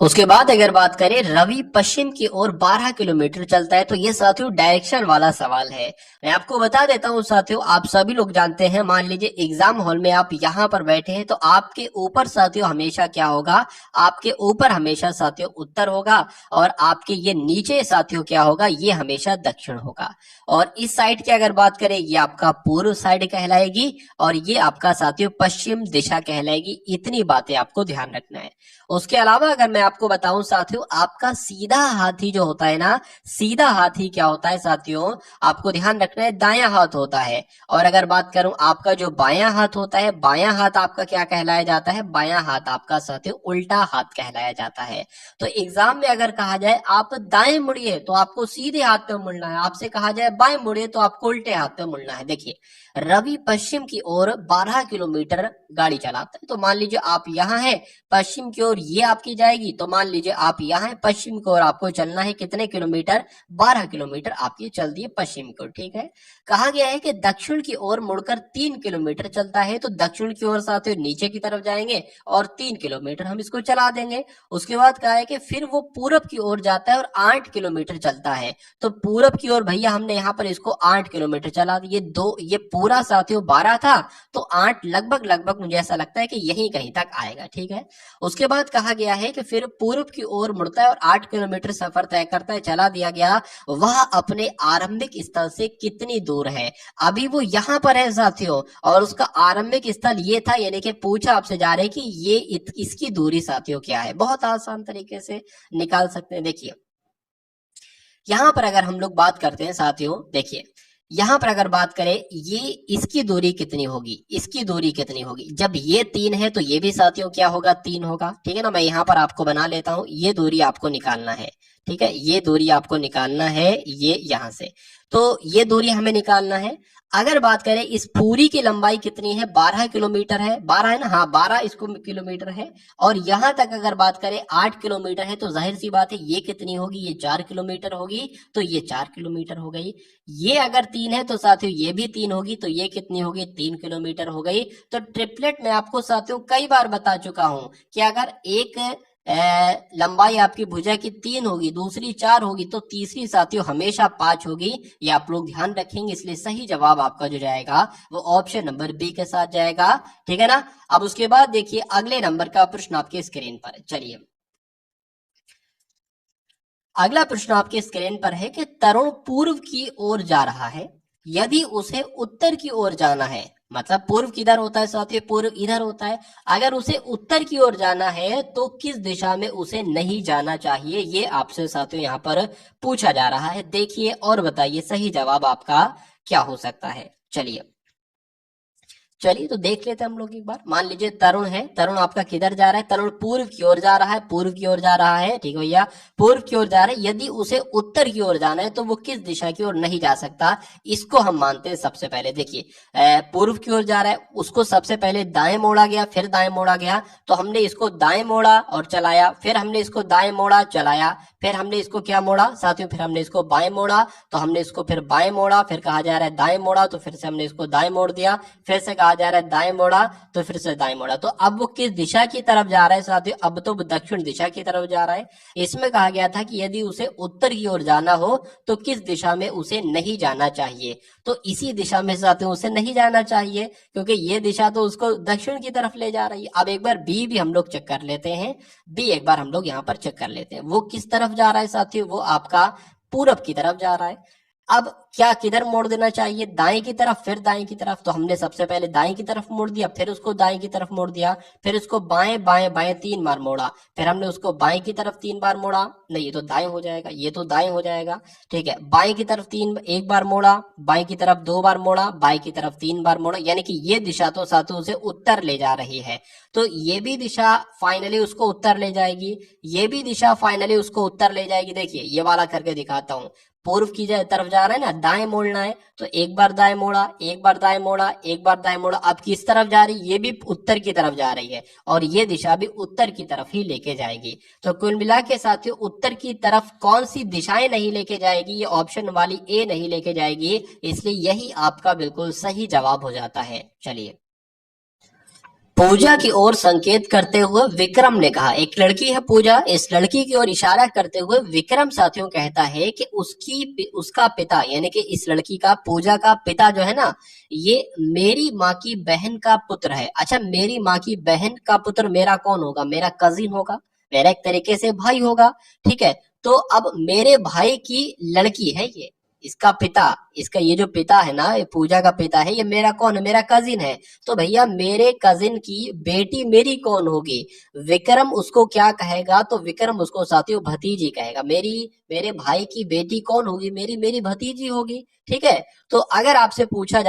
उसके बाद अगर बात करें रवि पश्चिम की ओर 12 किलोमीटर चलता है, तो ये साथियों डायरेक्शन वाला सवाल है। मैं आपको बता देता हूं साथियों, आप सभी लोग जानते हैं, मान लीजिए एग्जाम हॉल में आप यहाँ पर बैठे हैं, तो आपके ऊपर साथियों हमेशा क्या होगा, आपके ऊपर हमेशा साथियों उत्तर होगा, और आपके ये नीचे साथियों क्या होगा, ये हमेशा दक्षिण होगा। और इस साइड की अगर बात करें, ये आपका पूर्व साइड कहलाएगी, और ये आपका साथियों पश्चिम दिशा कहलाएगी। इतनी बातें आपको ध्यान रखना है। उसके अलावा अगर मैं आपको बताऊं साथियों, आपका सीधा हाथी जो होता है ना, सीधा हाथी क्या होता है साथियों, आपको ध्यान रखना है दायां हाथ होता है। और अगर बात करूं आपका जो बायां हाथ होता है, बायां हाथ आपका क्या कहलाया जाता है, बायां हाथ आपका साथियों उल्टा हाथ कहलाया जाता है। तो एग्जाम में अगर कहा जाए आप दाएं मुड़िए तो आपको सीधे हाथ पे मुड़ना है, आपसे कहा जाए बाएं मुड़िए तो आपको उल्टे हाथ पे मुड़ना है। देखिए रवि पश्चिम की ओर 12 किलोमीटर गाड़ी चलाता है, तो मान लीजिए आप यहाँ हैं, पश्चिम की ओर ये आपकी जाएगी, तो मान लीजिए आप यहाँ हैं, पश्चिम की ओर आपको चलना है कितने किलोमीटर, 12 किलोमीटर आप ये चल दिए पश्चिम की ओर, ठीक है। कहा गया है कि दक्षिण की ओर मुड़कर 3 किलोमीटर चलता है, तो दक्षिण की ओर साथियों नीचे की तरफ जाएंगे और 3 किलोमीटर हम इसको चला देंगे। उसके बाद कहा है कि फिर वो पूरब की ओर जाता है और 8 किलोमीटर चलता है, तो पूरब की ओर भैया हमने यहाँ पर इसको 8 किलोमीटर चला दिए। ये पूरा साथियों 12 था, तो 8 लगभग मुझे ऐसा लगता है कि यहीं कहीं तक आएगा, ठीक है। उसके बाद कहा गया है कि फिर फिर पूर्व की ओर मुड़ता है और 8 किलोमीटर सफर तय करता है। चला दिया गया वह अपने आरंभिक स्थल से कितनी दूर है। अभी वो यहाँ पर है साथियों, और उसका आरंभिक स्थल ये था, यानी कि पूछा आपसे जा रहा है कि ये इसकी दूरी साथियों क्या है। बहुत आसान तरीके से निकाल सकते हैं। देखिए यहाँ पर अगर हम लोग बात करते हैं साथियों, देखिए यहाँ पर अगर बात करें ये इसकी दूरी कितनी होगी, इसकी दूरी कितनी होगी। जब ये 3 है तो ये भी साथियों क्या होगा, 3 होगा। ठीक है ना, मैं यहाँ पर आपको बना लेता हूं, ये दूरी आपको निकालना है। ठीक है, ये दूरी आपको निकालना है, ये यहां से, तो ये दूरी हमें निकालना है। अगर बात करें इस पूरी की लंबाई कितनी है, 12 किलोमीटर है, 12 है ना, हाँ 12 इसको किलोमीटर है। और यहां तक अगर बात करें 8 किलोमीटर है, तो जाहिर सी बात है ये कितनी होगी, ये 4 किलोमीटर होगी, तो ये 4 किलोमीटर हो गई। ये अगर 3 है तो साथियों ये भी 3 होगी, तो ये कितनी होगी, 3 किलोमीटर हो गई। तो ट्रिपलेट में आपको साथियों कई बार बता चुका हूं कि अगर एक लंबाई आपकी भुजा की 3 होगी, दूसरी 4 होगी, तो तीसरी साथियों हमेशा 5 होगी। ये आप लोग ध्यान रखेंगे, इसलिए सही जवाब आपका जो जाएगा वो ऑप्शन नंबर बी के साथ जाएगा। ठीक है ना। अब उसके बाद देखिए अगले नंबर का प्रश्न आपके स्क्रीन पर, चलिए अगला प्रश्न आपके स्क्रीन पर है कि तरुण पूर्व की ओर जा रहा है, यदि उसे उत्तर की ओर जाना है, मतलब पूर्व किधर होता है साथियों, पूर्व इधर होता है, अगर उसे उत्तर की ओर जाना है तो किस दिशा में उसे नहीं जाना चाहिए, ये आपसे साथियों यहाँ पर पूछा जा रहा है। देखिए और बताइए सही जवाब आपका क्या हो सकता है। चलिए तो देख लेते हैं हम लोग एक बार। मान लीजिए तरुण है, तरुण आपका किधर जा रहा है, तरुण पूर्व की ओर जा रहा है, पूर्व की ओर जा रहा है। ठीक है भैया, पूर्व की ओर जा रहा है, यदि उसे उत्तर की ओर जाना है तो वो किस दिशा की ओर नहीं जा सकता, इसको हम मानते हैं। सबसे पहले देखिए पूर्व की ओर जा रहा है, उसको सबसे पहले दाएं मोड़ा गया, फिर दाएं मोड़ा गया, तो हमने इसको दाएं मोड़ा और चलाया, फिर हमने इसको दाएं मोड़ा चलाया, फिर हमने इसको क्या मोड़ा साथियों, फिर हमने इसको बाएं मोड़ा, तो हमने इसको फिर बाएं मोड़ा, फिर कहा जा रहा है दाएं मोड़ा, तो फिर से हमने इसको दाएं मोड़ दिया, फिर से कहा जा रहा है दाएं मोड़ा, तो फिर से दाएं मोड़ा। तो अब वो किस दिशा की तरफ जा रहा है साथियों, अब तो दक्षिण दिशा की तरफ जा रहा है। इसमें कहा गया था कि यदि उसे उत्तर की ओर जाना हो तो किस दिशा में उसे नहीं जाना चाहिए, तो इसी दिशा में साथियों उसे नहीं जाना चाहिए, क्योंकि ये दिशा तो उसको दक्षिण की तरफ ले जा रही है। अब एक बार बी भी हम लोग चेक कर लेते हैं, बी एक बार हम लोग यहाँ पर चेक कर लेते हैं, वो किस तरफ जा रहा है साथियों, वो आपका पूरब की तरफ जा रहा है। अब क्या किधर मोड़ देना चाहिए, दाएं की तरफ, फिर दाएं की तरफ, तो हमने सबसे पहले दाएं की तरफ मोड़ दिया, फिर उसको दाएं की तरफ मोड़ दिया, फिर उसको बाएं बाएं बाएं 3 बार मोड़ा, फिर हमने उसको बाएं की तरफ 3 बार मोड़ा, नहीं ये तो दाएं हो जाएगा, ये तो दाएं हो जाएगा। ठीक है, बाएं की तरफ एक बार मोड़ा, बाएं की तरफ 2 बार मोड़ा, बाएं की तरफ 3 बार मोड़ा, यानी कि ये दिशा तो साथियों उसे उत्तर ले जा रही है, तो ये भी दिशा फाइनली उसको उत्तर ले जाएगी, ये भी दिशा फाइनली उसको उत्तर ले जाएगी। देखिए ये वाला करके दिखाता हूँ, पूर्व की तरफ जा रहा है ना, दाएं मोड़ना है, तो एक बार दाएं मोड़ा, एक बार दाएं मोड़ा, एक बार दाएं मोड़ा, अब किस तरफ जा रही है, ये भी उत्तर की तरफ जा रही है, और ये दिशा भी उत्तर की तरफ ही लेके जाएगी। तो कुल मिला के साथियों उत्तर की तरफ कौन सी दिशाएं नहीं लेके जाएगी, ये ऑप्शन वाली ए नहीं लेके जाएगी, इसलिए यही आपका बिल्कुल सही जवाब हो जाता है। चलिए पूजा की ओर संकेत करते हुए विक्रम ने कहा, एक लड़की है पूजा, इस लड़की की ओर इशारा करते हुए विक्रम साथियों कहता है कि उसका पिता, यानी कि इस लड़की का, पूजा का पिता जो है ना, ये मेरी माँ की बहन का पुत्र है। अच्छा, मेरी माँ की बहन का पुत्र मेरा कौन होगा, मेरा कजिन होगा, मेरा एक तरीके से भाई होगा। ठीक है, तो अब मेरे भाई की लड़की है ये, इसका पिता, इसका ये जो पिता है ना, ये पूजा का पिता है, ये मेरा कौन है, मेरा कजिन है। तो भैया मेरे कजिन की बेटी मेरी कौन होगी, विक्रम उसको क्या कहेगा, तो विक्रम उसको साथियों भतीजी कहेगा। मेरे भाई की बेटी कौन होगी, मेरी भतीजी होगी। ठीक है, तो अगर आपसे पूछा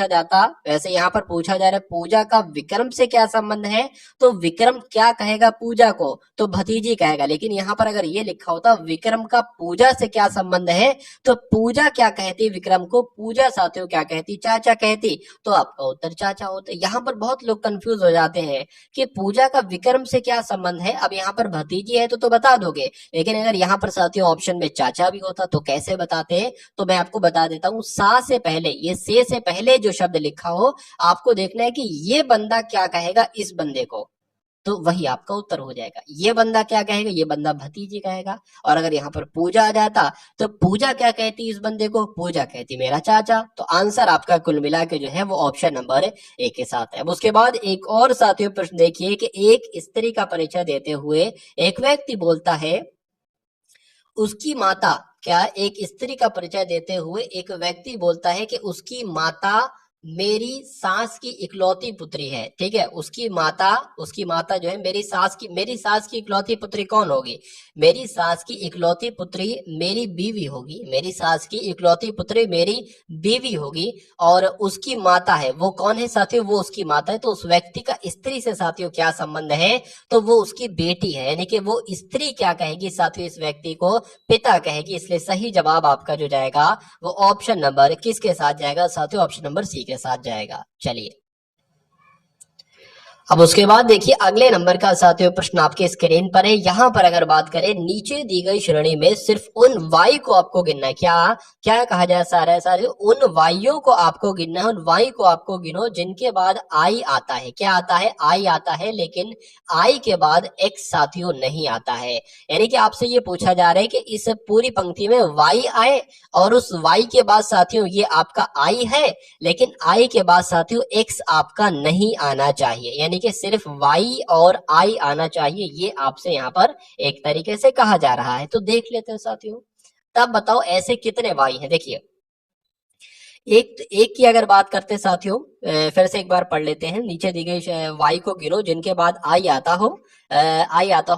जाता वैसे यहाँ पर पूछा जा रहा है पूजा का विक्रम से क्या संबंध है, तो विक्रम क्या कहेगा पूजा को, तो भतीजी कहेगा। लेकिन यहाँ पर अगर ये लिखा होता विक्रम का पूजा से क्या संबंध है, तो पूजा क्या कहती विक्रम को, पूजा साथियों क्या कहती, चाचा कहती, तो आपका उत्तर चाचा होता। यहाँ पर बहुत लोग कंफ्यूज हो जाते हैं कि पूजा का विक्रम से क्या संबंध है। अब यहाँ पर भतीजी है तो बता दोगे, लेकिन अगर यहाँ पर साथियों ऑप्शन में चाचा भी होता तो कैसे बताते, तो मैं आपको बता देता हूँ, सा से पहले, ये से पहले जो शब्द लिखा हो, आपको देखना है कि ये बंदा क्या कहेगा इस बंदे को, तो वही आपका उत्तर हो जाएगा। ये बंदा क्या कहेगा, ये बंदा भतीजी कहेगा। और अगर यहाँ पर पूजा आ जाता तो पूजा क्या कहती इस बंदे को, पूजा कहती मेरा चाचा। तो आंसर आपका कुल मिला के जो है वो ऑप्शन नंबर ए के साथ है। अब उसके बाद एक और साथियों प्रश्न देखिए कि एक स्त्री का परिचय देते हुए एक व्यक्ति बोलता है उसकी माता, क्या एक स्त्री का परिचय देते हुए एक व्यक्ति बोलता है कि उसकी माता मेरी सास की इकलौती पुत्री है। ठीक है, उसकी माता जो है मेरी सास की इकलौती पुत्री कौन होगी, मेरी सास की इकलौती पुत्री मेरी बीवी होगी, मेरी सास की इकलौती पुत्री मेरी बीवी होगी। और उसकी माता है, वो कौन है साथियों, वो उसकी माता है। तो उस व्यक्ति का स्त्री से साथियों क्या संबंध है, तो वो उसकी बेटी है, यानी कि वो स्त्री क्या कहेगी साथियों, इस व्यक्ति को पिता कहेगी। इसलिए सही जवाब आपका जो जाएगा वो ऑप्शन नंबर किसके साथ जाएगा साथियों, ऑप्शन नंबर सी के साथ जाएगा। चलिए अब उसके बाद देखिए अगले नंबर का साथियों प्रश्न आपके स्क्रीन पर है। यहाँ पर अगर बात करें नीचे दी गई श्रेणी में सिर्फ उन वाई को आपको गिनना है। क्या कहा जा रहा है साथियों, उन वाइयों को आपको गिनना है, उन वाई को आपको गिनो जिनके बाद आई आता है। क्या आता है, आई आता है, लेकिन आई के बाद एक्स साथियों नहीं आता है। यानी कि आपसे ये पूछा जा रहा है कि इस पूरी पंक्ति में वाई आए और उस वाई के बाद साथियों ये आपका आई है, लेकिन आई के बाद साथियों एक्स आपका नहीं आना चाहिए, यानी कि सिर्फ y और i आना चाहिए। ये आपसे यहाँ पर एक तरीके से कहा जा रहा है। तो देख लेते हैं साथियों, तब बताओ ऐसे कितने y हैं। देखिए एक की अगर बात करते साथियों, फिर से एक बार पढ़ लेते हैं। नीचे दी गई y को गिनो जिनके बाद i आता हो,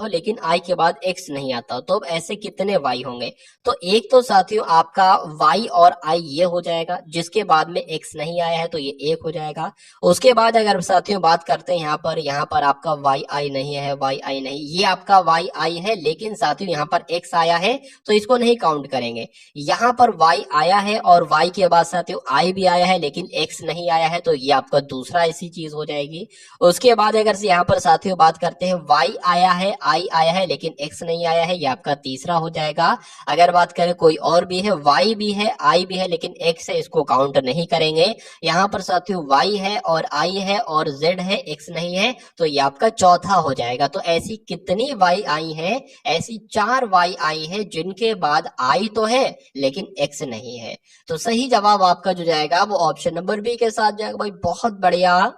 लेकिन i के बाद x नहीं आता हो। तो अब ऐसे कितने y होंगे, तो एक तो साथियों आपका y और i ये हो जाएगा, जिसके बाद में x नहीं आया है तो ये एक हो जाएगा। उसके बाद अगर साथियों बात करते हैं यहाँ पर आपका y i नहीं है, y i नहीं, ये आपका y i है, लेकिन साथियों यहाँ पर x आया है तो इसको नहीं काउंट करेंगे। यहाँ पर y आया है और y के बाद साथियों i भी आया है, लेकिन x नहीं आया है, तो ये आपका दूसरा ऐसी चीज हो जाएगी। उसके बाद अगर यहाँ पर साथियों बात करते हैं y आया है, i आया है, लेकिन x नहीं आया है, ये आपका तीसरा हो जाएगा। अगर बात करें कोई और भी है, y भी है, i भी है, लेकिन x है, इसको काउंट नहीं करेंगे। यहाँ पर साथियों y है और i है और z है, x नहीं है, तो ये आपका चौथा हो जाएगा। तो ऐसी कितनी y आई है, ऐसी 4 y आई है जिनके बाद i तो है लेकिन x नहीं है। तो सही जवाब आपका जो जाएगा वो ऑप्शन नंबर बी के साथ जाएगा। भाई बहुत बढ़िया,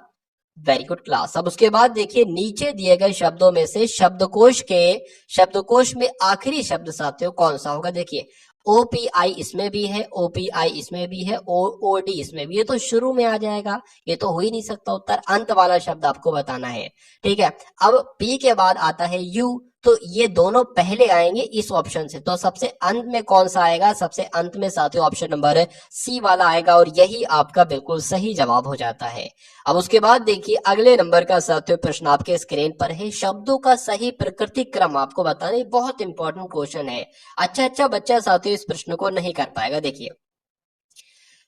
वेरी गुड क्लास। अब उसके बाद देखिए नीचे दिए गए शब्दों में से शब्दकोश में आखिरी शब्द साथियों कौन सा होगा। देखिए OPI इसमें भी है, OPI इसमें भी है, OOD इसमें भी है, तो शुरू में आ जाएगा, ये तो हो ही नहीं सकता उत्तर। अंत वाला शब्द आपको बताना है, ठीक है। अब P के बाद आता है U, तो ये दोनों पहले आएंगे इस ऑप्शन से, तो सबसे अंत में कौन सा आएगा, सबसे अंत में साथियों ऑप्शन नंबर सी वाला आएगा, और यही आपका बिल्कुल सही जवाब हो जाता है। अब उसके बाद देखिए अगले नंबर का साथियों प्रश्न आपके स्क्रीन पर है। शब्दों का सही प्रकृति क्रम आपको बताना, बहुत इंपॉर्टेंट क्वेश्चन है। अच्छा बच्चा साथियों इस प्रश्न को नहीं कर पाएगा। देखिए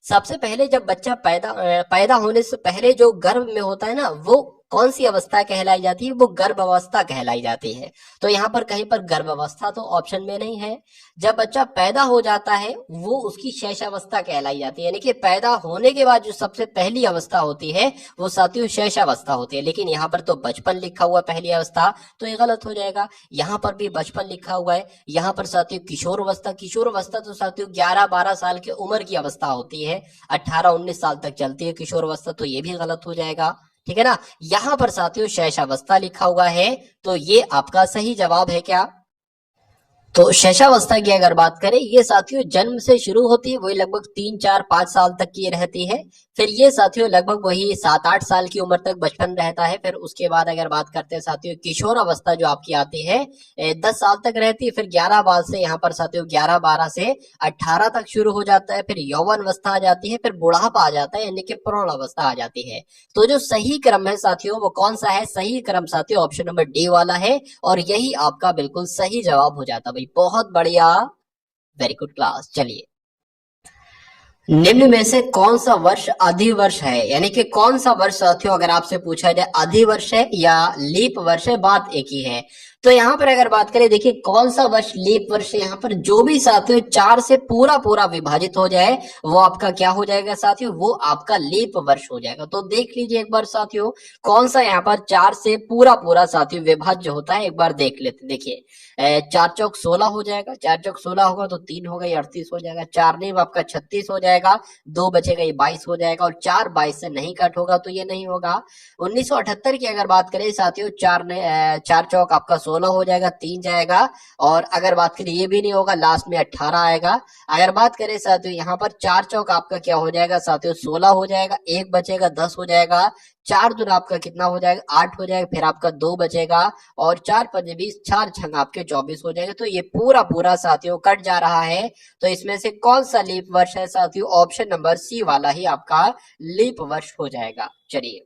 सबसे पहले जब बच्चा पैदा होने से पहले जो गर्भ में होता है ना, वो कौन सी अवस्था कहलाई जाती है, वो गर्भ अवस्था कहलाई जाती है। तो यहाँ पर कहीं पर गर्भ अवस्था तो ऑप्शन में नहीं है। जब बच्चा पैदा हो जाता है वो उसकी शैशवावस्था कहलाई जाती है, यानी कि पैदा होने के बाद जो सबसे पहली अवस्था होती है वो साथियों शैशवावस्था होती है। लेकिन यहाँ पर तो बचपन लिखा हुआ पहली अवस्था, तो ये गलत हो जाएगा। यहाँ पर भी बचपन लिखा हुआ है, यहाँ पर साथियों किशोर अवस्था तो साथियों 11-12 साल की उम्र की अवस्था होती है, 18-19 साल तक चलती है किशोर अवस्था, तो ये भी गलत हो जाएगा, ठीक है ना। यहाँ पर साथियों शैशवावस्था लिखा हुआ है, तो ये आपका सही जवाब है क्या। तो शैशवावस्था की अगर बात करें, ये साथियों जन्म से शुरू होती है, वही लगभग 3-4-5 साल तक की रहती है। फिर ये साथियों लगभग वही 7-8 साल की उम्र तक बचपन रहता है। फिर उसके बाद अगर बात करते हैं साथियों किशोर अवस्था जो आपकी आती है 10 साल तक रहती है। फिर 11 बाल से यहाँ पर साथियों 11-12 से 18 तक शुरू हो जाता है। फिर यौवन अवस्था आ जाती है, फिर बुढ़ापा आ जाता है, यानी कि प्रौढ़ अवस्था आ जाती है। तो जो सही क्रम है साथियों वो कौन सा है, सही क्रम साथियों ऑप्शन नंबर डी वाला है, और यही आपका बिल्कुल सही जवाब हो जाता है। भाई बहुत बढ़िया, वेरी गुड क्लास। चलिए निम्न में से कौन सा वर्ष अधिवर्ष है, यानी कि कौन सा वर्ष साथियों अगर आपसे पूछा जाए अधिवर्ष है या लीप वर्ष है, बात एक ही है। तो यहाँ पर अगर बात करें, देखिए कौन सा वर्ष लीप वर्ष है, यहाँ पर जो भी साथियों 4 से पूरा पूरा विभाजित हो जाए वो आपका क्या हो जाएगा साथियों, वो आपका लीप वर्ष हो जाएगा। तो देख लीजिए एक बार साथियों, कौन सा यहाँ पर 4 से पूरा पूरा साथियों विभाज्य होता है, एक बार देख लेते हैं। देखिए 4 चौक 16 हो जाएगा, 4 चौक 16 होगा तो 3 होगा ये 38 हो जाएगा, 4 नहीं आपका 36 हो जाएगा, 2 बचेगा ये 22 हो जाएगा, और 4 22 से नहीं कट होगा तो ये नहीं होगा। 1978 की अगर बात करें साथियों, 4 चौक आपका 16 हो जाएगा, 3 जाएगा, और अगर बात करें ये भी नहीं होगा, लास्ट में 18 आएगा। अगर बात करें साथियों यहाँ पर 4 चौक आपका क्या हो जाएगा साथियों, 16 हो जाएगा, 1 बचेगा 10 हो जाएगा, 4 दूना आपका कितना हो जाएगा, 8 हो जाएगा, फिर आपका 2 बचेगा, और 4 पंजे 20, 4 छंग आपके 24 हो जाएगा। तो ये पूरा पूरा साथियों कट जा रहा है। तो इसमें से कौन सा लीप वर्ष है साथियों, ऑप्शन नंबर सी वाला ही आपका लीप वर्ष हो जाएगा। चलिए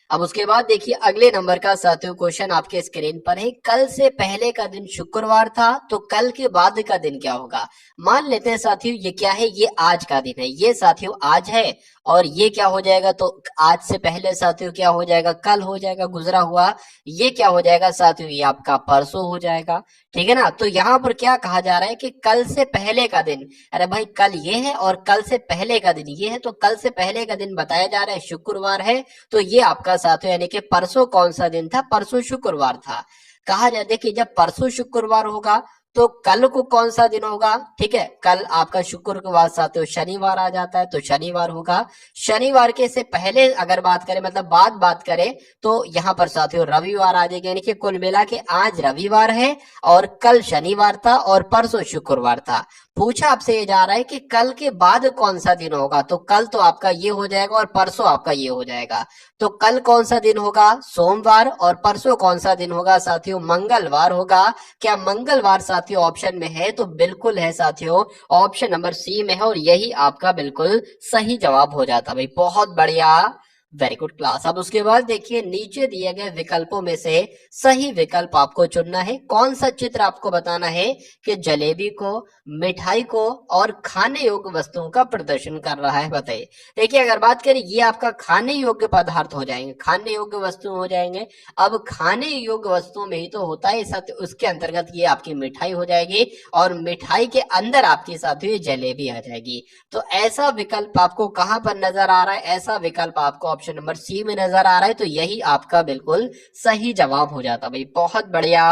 अब उसके बाद देखिए अगले नंबर का साथियों क्वेश्चन आपके स्क्रीन पर है। कल से पहले का दिन शुक्रवार था, तो कल के बाद का दिन क्या होगा। मान लेते हैं साथियों ये क्या है, ये आज का दिन है, ये साथियों आज है, और ये क्या हो जाएगा, तो आज से पहले साथियों क्या हो जाएगा, कल हो जाएगा गुजरा हुआ। ये क्या हो जाएगा साथियों, ये आपका परसों हो जाएगा। ठीक है ना। तो यहाँ पर क्या कहा जा रहा है कि कल से पहले का दिन, अरे भाई कल ये है और कल से पहले का दिन ये है, तो कल से पहले का दिन बताया जा रहा है शुक्रवार है, तो ये आपका साथियों यानी कि परसों कौन सा दिन था, परसों शुक्रवार था। कहा जाए देखिए जब परसों शुक्रवार होगा तो कल को कौन सा दिन होगा, ठीक है, कल आपका शुक्र के बाद साथियों शनिवार आ जाता है, तो शनिवार होगा। शनिवार के से पहले अगर बात करें, मतलब बात करें, तो यहाँ पर साथियों रविवार आ जाएगा, यानी कि कुल मिला के आज रविवार है और कल शनिवार था और परसों शुक्रवार था। पूछा आपसे ये जा रहा है कि कल के बाद कौन सा दिन होगा, तो कल तो आपका ये हो जाएगा और परसों आपका ये हो जाएगा। तो कल कौन सा दिन होगा, सोमवार, और परसों कौन सा दिन होगा साथियों, मंगलवार होगा। क्या मंगलवार साथियों ऑप्शन में है, तो बिल्कुल है साथियों, ऑप्शन नंबर सी में है, और यही आपका बिल्कुल सही जवाब हो जाता भाई। बहुत बढ़िया, वेरी गुड क्लास। अब उसके बाद देखिए नीचे दिए गए विकल्पों में से सही विकल्प आपको चुनना है। कौन सा चित्र आपको बताना है कि जलेबी को, मिठाई को और खाने योग्य वस्तुओं का प्रदर्शन कर रहा है, बताइए। देखिए अगर बात करें ये आपका खाने योग्य पदार्थ हो जाएंगे, खाने योग्य वस्तु हो जाएंगे। अब खाने योग्य वस्तुओं में ही तो होता है साथ, उसके अंतर्गत ये आपकी मिठाई हो जाएगी, और मिठाई के अंदर आपकी साथियों ये जलेबी आ जाएगी। तो ऐसा विकल्प आपको कहां पर नजर आ रहा है, ऐसा विकल्प आपको ऑप्शन नंबर सी में नजर आ रहा है, तो यही आपका बिल्कुल सही जवाब हो जाता भाई। बहुत बढ़िया,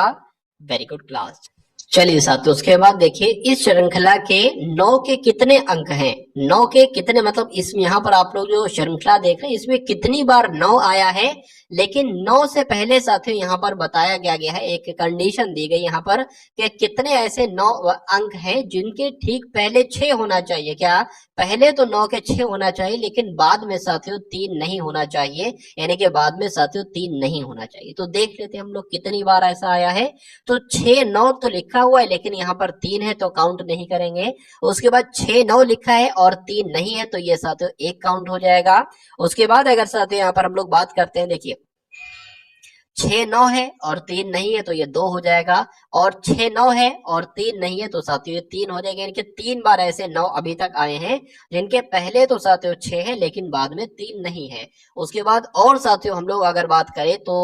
वेरी गुड क्लास। चलिए साथियों उसके बाद देखिए इस श्रृंखला के 9 के कितने अंक हैं, 9 के कितने, मतलब इसमें यहाँ पर आप लोग जो श्रृंखला देख रहे हैं इसमें कितनी बार 9 आया है, लेकिन 9 से पहले साथियों यहाँ पर बताया गया है, एक कंडीशन दी गई यहाँ पर कि कितने ऐसे 9 अंक हैं जिनके ठीक पहले 6 होना चाहिए। क्या पहले तो 9 के 6 होना चाहिए, लेकिन बाद में साथियों 3 नहीं होना चाहिए, यानी कि बाद में साथियों 3 नहीं होना चाहिए। तो देख लेते हैं हम लोग कितनी बार ऐसा आया है। तो 6 9 तो लिखा हुआ है, लेकिन यहाँ पर 3 है तो काउंट नहीं करेंगे। उसके बाद 6 9 लिखा है और 3 नहीं है, तो ये साथियों 1 काउंट हो जाएगा। उसके बाद अगर साथियों यहाँ पर हम लोग बात करते हैं, देखिए 6 9 है और 3 नहीं है, तो ये 2 हो जाएगा, और 6 9 है और 3 नहीं है, तो साथियों ये 3 हो जाएगा। यानी कि 3 बार ऐसे 9 अभी तक आए हैं जिनके पहले तो साथियों 6 है लेकिन बाद में 3 नहीं है। उसके बाद और साथियों हम लोग अगर बात करें तो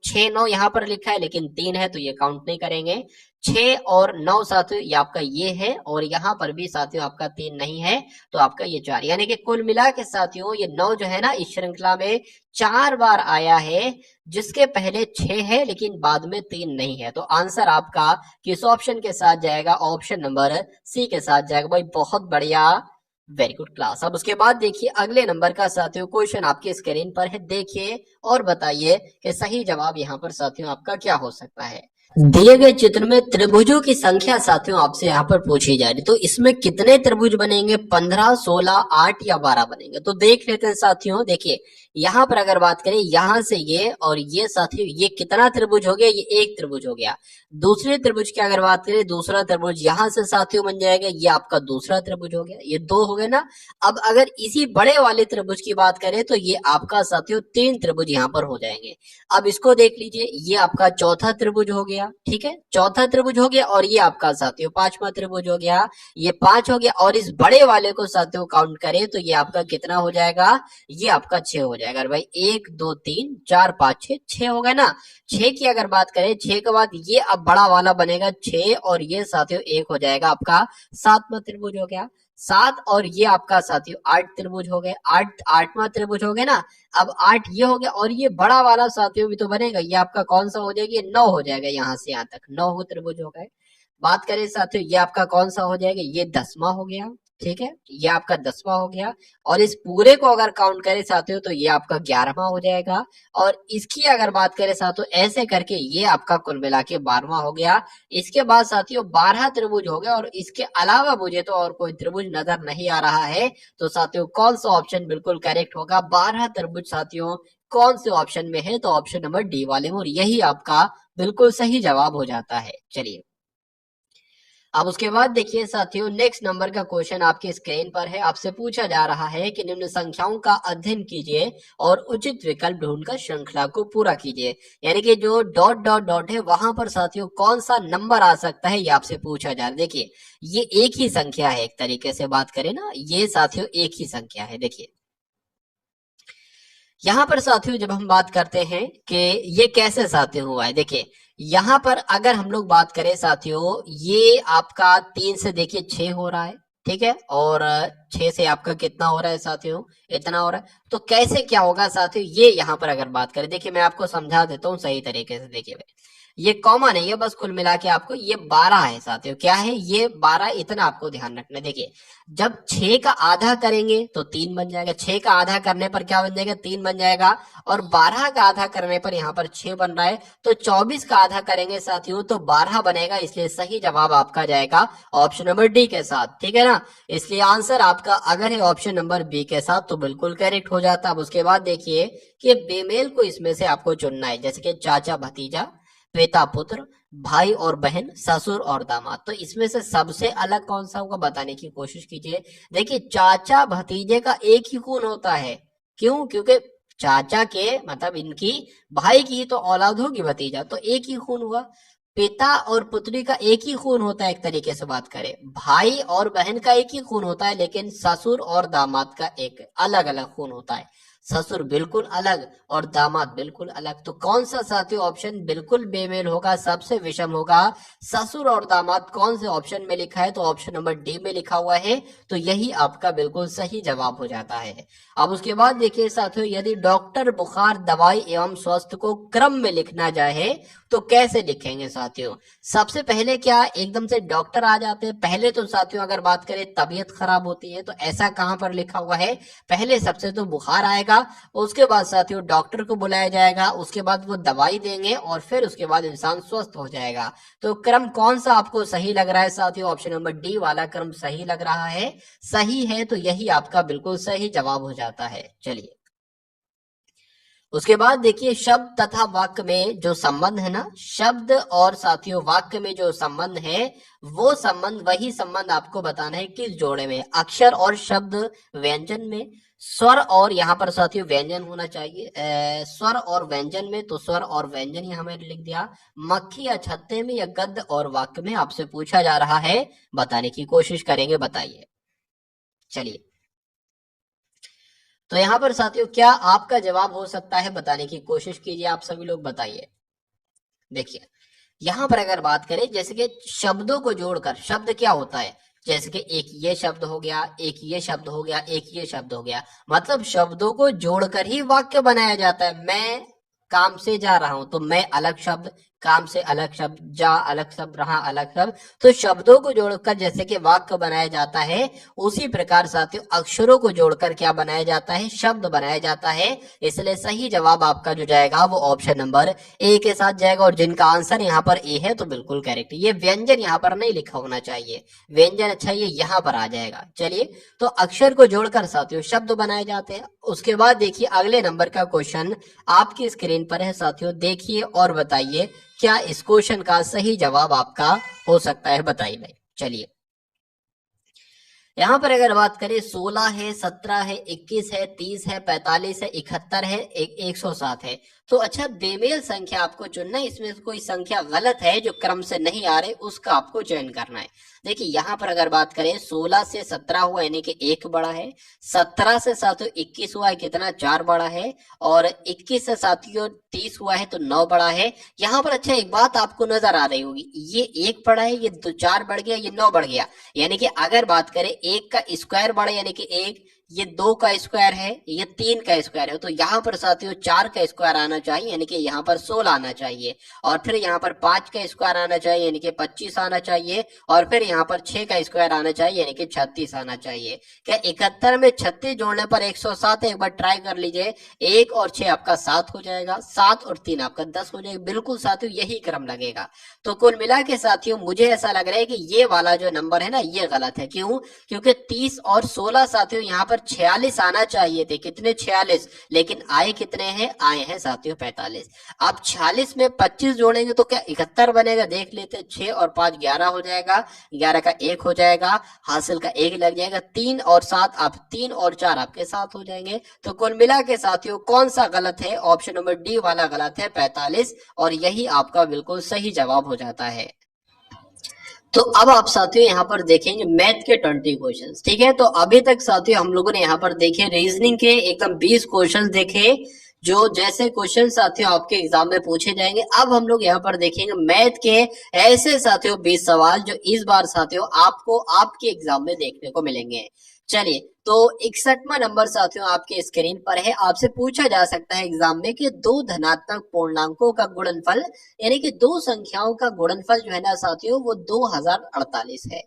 6 9 यहाँ पर लिखा है लेकिन 3 है, तो ये काउंट नहीं करेंगे। 6 और 9 साथियों ये आपका ये है, और यहाँ पर भी साथियों आपका 3 नहीं है, तो आपका ये 4, यानी कि कुल मिला के साथियों ये 9 जो है ना इस श्रृंखला में 4 बार आया है, जिसके पहले 6 है लेकिन बाद में 3 नहीं है। तो आंसर आपका किस ऑप्शन के साथ जाएगा, ऑप्शन नंबर सी के साथ जाएगा भाई। बहुत बढ़िया, वेरी गुड क्लास। अब उसके बाद देखिए अगले नंबर का साथियों क्वेश्चन आपके स्क्रीन पर है, देखिए और बताइए कि सही जवाब यहाँ पर साथियों आपका क्या हो सकता है। दिए गए चित्र में त्रिभुजों की संख्या साथियों आपसे यहाँ पर पूछी जा रही, तो इसमें कितने त्रिभुज बनेंगे, 15 16 8 या 12 बनेंगे। तो देख लेते हैं साथियों। देखिए यहाँ पर अगर बात करें यहाँ से ये और ये साथियों ये कितना त्रिभुज हो गया, ये एक त्रिभुज हो गया। दूसरे त्रिभुज की अगर बात करें, दूसरा त्रिभुज यहाँ से साथियों बन जाएगा, ये आपका दूसरा त्रिभुज हो गया, ये 2 हो गए ना। अब अगर इसी बड़े वाले त्रिभुज की बात करें तो ये आपका साथियों 3 त्रिभुज यहाँ पर हो जाएंगे। अब इसको देख लीजिए, ये आपका चौथा त्रिभुज हो गया, गया, ठीक है, चौथा त्रिभुज हो गया, और ये आपका साथियों पांचवा त्रिभुज हो गया, ये 5 हो गया, और इस बड़े वाले को साथियों काउंट करें तो ये आपका कितना हो जाएगा, ये आपका 6 हो जाएगा। अरे भाई 1 2 3 4 5 6, 6 हो गया ना। 6 की अगर बात करें, 6 के बाद ये अब बड़ा वाला बनेगा 6, और ये साथियों एक हो जाएगा आपका सातवां त्रिभुज हो गया। 7 और ये आपका साथियों 8 त्रिभुज हो गए, 8वां त्रिभुज हो गया ना। अब 8 ये हो गया, और ये बड़ा वाला साथियों भी तो बनेगा, ये आपका कौन सा हो जाएगा, ये 9 हो जाएगा, यहाँ से यहाँ तक 9 त्रिभुज हो गए। बात करें साथियों, ये आपका कौन सा हो जाएगा, ये 10वां हो गया, ठीक है, ये आपका 10वां हो गया। और इस पूरे को अगर काउंट करें साथियों तो ये आपका 11वां हो जाएगा। और इसकी अगर बात करें साथियों, ऐसे करके ये आपका कुल मिला के 12वां हो गया। इसके बाद साथियों 12 त्रिभुज हो गया, और इसके अलावा मुझे तो और कोई त्रिभुज नजर नहीं आ रहा है। तो साथियों कौन सा ऑप्शन बिल्कुल करेक्ट होगा, 12 त्रिभुज साथियों कौन से ऑप्शन में है, तो ऑप्शन नंबर डी वाले में, और यही आपका बिल्कुल सही जवाब हो जाता है। चलिए अब उसके बाद देखिए साथियों, नेक्स्ट नंबर का क्वेश्चन आपकी स्क्रीन पर है। आपसे पूछा जा रहा है कि निम्न संख्याओं का अध्ययन कीजिए और उचित विकल्प ढूंढकर श्रृंखला को पूरा कीजिए। यानी कि जो डॉट डॉट डॉट है वहां पर साथियों कौन सा नंबर आ सकता है, ये आपसे पूछा जा रहा है। देखिए ये एक ही संख्या है, एक तरीके से बात करें ना, ये साथियों एक ही संख्या है। देखिए यहाँ पर साथियों जब हम बात करते हैं कि ये कैसे साथियों हुआ है, देखिए यहाँ पर अगर हम लोग बात करें साथियों, ये आपका 3 से देखिए 6 हो रहा है, ठीक है, और 6 से आपका कितना हो रहा है साथियों, इतना हो रहा है। तो कैसे क्या होगा साथियों, ये यहाँ पर अगर बात करें, देखिए मैं आपको समझा देता हूँ सही तरीके से। देखिए भाई ये कॉमन है, ये बस कुल मिला के आपको ये 12 है साथियों, क्या है ये 12, इतना आपको ध्यान रखना है। देखिए जब 6 का आधा करेंगे तो 3 बन जाएगा, 6 का आधा करने पर क्या बन जाएगा, 3 बन जाएगा, और 12 का आधा करने पर यहाँ पर 6 बन रहा है, तो 24 का आधा करेंगे साथियों तो 12 बनेगा। इसलिए सही जवाब आपका जाएगा ऑप्शन नंबर डी के साथ, ठीक है ना। इसलिए आंसर आपका अगर है ऑप्शन नंबर बी के साथ तो बिल्कुल करेक्ट हो जाता। अब उसके बाद देखिए कि बेमेल को इसमें से आपको चुनना है, जैसे कि चाचा भतीजा, पिता पुत्र, भाई और बहन, ससुर और दामाद। तो इसमें से सबसे अलग कौन सा होगा बताने की कोशिश कीजिए। देखिए चाचा भतीजे का एक ही खून होता है, क्यों, क्योंकि चाचा के मतलब इनकी भाई की तो औलाद होगी भतीजा, तो एक ही खून हुआ। पिता और पुत्री का एक ही खून होता है, एक तरीके से बात करें, भाई और बहन का एक ही खून होता है, लेकिन ससुर और दामाद का एक अलग अलग खून होता है। ससुर बिल्कुल अलग और दामाद बिल्कुल अलग। तो कौन सा साथियों ऑप्शन बिल्कुल बेमेल होगा, सबसे विषम होगा, ससुर और दामाद कौन से ऑप्शन में लिखा है, तो ऑप्शन नंबर डी में लिखा हुआ है। तो यही आपका बिल्कुल सही जवाब हो जाता है। अब उसके बाद देखिए साथियों, यदि डॉक्टर बुखार दवाई एवं स्वास्थ्य को क्रम में लिखना चाहे तो कैसे लिखेंगे साथियों। सबसे पहले क्या एकदम से डॉक्टर आ जाते हैं, पहले तो साथियों अगर बात करें तबीयत खराब होती है, तो ऐसा कहां पर लिखा हुआ है, पहले सबसे तो बुखार आएगा, उसके बाद साथियों डॉक्टर को बुलाया जाएगा, उसके बाद वो दवाई देंगे, और फिर उसके बाद इंसान स्वस्थ हो जाएगा। तो क्रम कौन सा आपको सही लग रहा है साथियों, ऑप्शन नंबर डी वाला क्रम सही लग रहा है, सही है, तो यही आपका बिल्कुल सही जवाब हो जाता है। चलिए उसके बाद देखिए शब्द तथा वाक्य में जो संबंध है ना, शब्द और साथियों वाक्य में जो संबंध है, वो संबंध वही संबंध आपको बताना है किस जोड़े में, अक्षर और शब्द व्यंजन में, स्वर और यहाँ पर साथियों व्यंजन होना चाहिए, स्वर और व्यंजन में, तो स्वर और व्यंजन यहाँ मैंने लिख दिया, मक्खी या छत्ते में, या गद्य और वाक्य में आपसे पूछा जा रहा है, बताने की कोशिश करेंगे, बताइए। चलिए तो यहाँ पर साथियों क्या आपका जवाब हो सकता है, बताने की कोशिश कीजिए, आप सभी लोग बताइए। देखिए यहाँ पर अगर बात करें, जैसे कि शब्दों को जोड़कर, शब्द क्या होता है, जैसे कि एक ये शब्द हो गया, एक ये शब्द हो गया, एक ये शब्द हो गया, मतलब शब्दों को जोड़कर ही वाक्य बनाया जाता है। मैं काम से जा रहा हूं तो मैं अलग शब्द, काम से अलग शब्द, जा अलग शब्द, रहा अलग शब्द। तो शब्दों को जोड़कर जैसे कि वाक्य बनाया जाता है, उसी प्रकार साथियों अक्षरों को जोड़कर क्या बनाया जाता है, शब्द बनाया जाता है। इसलिए सही जवाब आपका जो जाएगा वो ऑप्शन नंबर ए के साथ जाएगा, और जिनका आंसर यहाँ पर ए है तो बिल्कुल करेक्ट। ये व्यंजन यहाँ पर नहीं लिखा होना चाहिए, व्यंजन अच्छा ये यहाँ पर आ जाएगा। चलिए तो अक्षर को जोड़कर साथियों शब्द बनाए जाते हैं। उसके बाद देखिए अगले नंबर का क्वेश्चन आपकी स्क्रीन पर है साथियों, देखिए और बताइए क्या इस क्वेश्चन का सही जवाब आपका हो सकता है, बताइए भाई। चलिए यहाँ पर अगर बात करें 16 है, 17 है, 21 है, 30 है, 45 है, 71 है, 107 है। तो अच्छा, बेमेल संख्या आपको चुनना है, इसमें से कोई संख्या गलत है जो क्रम से नहीं आ रहे उसका आपको चयन करना है। देखिए यहाँ पर अगर बात करें 16 से 17 हुआ यानी कि 1 बड़ा है, 17 से साथियों 21 हुआ है कितना 4 बड़ा है, और 21 से साथियों 30 हुआ है तो 9 बड़ा है। यहाँ पर अच्छा एक बात आपको नजर आ रही होगी, ये 1 बड़ा है, ये 4 बढ़ गया, ये 9 बढ़ गया, यानी कि अगर बात करें 1 का स्क्वायर बढ़े यानी कि 1, ये 2 का स्क्वायर है, ये 3 का स्क्वायर है, तो यहाँ पर साथियों 4 का स्क्वायर आना चाहिए यानी कि यहाँ पर 16 आना चाहिए, और फिर यहाँ पर 5 का स्क्वायर आना चाहिए यानी कि 25 आना चाहिए, और फिर यहाँ पर 6 का स्क्वायर आना चाहिए यानी कि 36 आना चाहिए। क्या 71 में 36 जोड़ने पर 107 है? एक बार ट्राई कर लीजिए, 1 और 6 आपका 7 हो जाएगा, 7 और 3 आपका 10 हो जाएगा, बिल्कुल साथियों यही क्रम लगेगा। तो कुल मिला के साथियों मुझे ऐसा लग रहा है कि ये वाला जो नंबर है ना ये गलत है। क्यों? क्योंकि 30 और 16 साथियों यहाँ पर 46 आना चाहिए थे, कितने 46, लेकिन आए कितने हैं? आए हैं साथियों 45। अब 46 में 25 जोड़ेंगे तो क्या 71 बनेगा? देख लेते, 6 और 5 11 हो जाएगा, 11 का 1 हो जाएगा, हासिल का 1 लग जाएगा, 3 और 7 आप 3 और 4 आपके 7 हो जाएंगे। तो कुल मिला के साथियों कौन सा गलत है? ऑप्शन नंबर डी वाला गलत है, 45, और यही आपका बिल्कुल सही जवाब हो जाता है। तो अब आप साथियों यहाँ पर देखेंगे मैथ के 20 क्वेश्चंस, ठीक है। तो अभी तक साथियों हम लोगों ने यहाँ पर देखे रीजनिंग के एकदम 20 क्वेश्चंस देखे, जो जैसे क्वेश्चन साथियों आपके एग्जाम में पूछे जाएंगे। अब हम लोग यहाँ पर देखेंगे मैथ के ऐसे साथियों 20 सवाल जो इस बार साथियों आपको आपके एग्जाम में देखने को मिलेंगे। चलिए, तो 61वां नंबर साथियों आपके स्क्रीन पर है। आपसे पूछा जा सकता है एग्जाम में कि दो धनात्मक पूर्णांकों का गुणनफल, यानी कि दो संख्याओं का गुणनफल जो है ना साथियों वो 2048 है,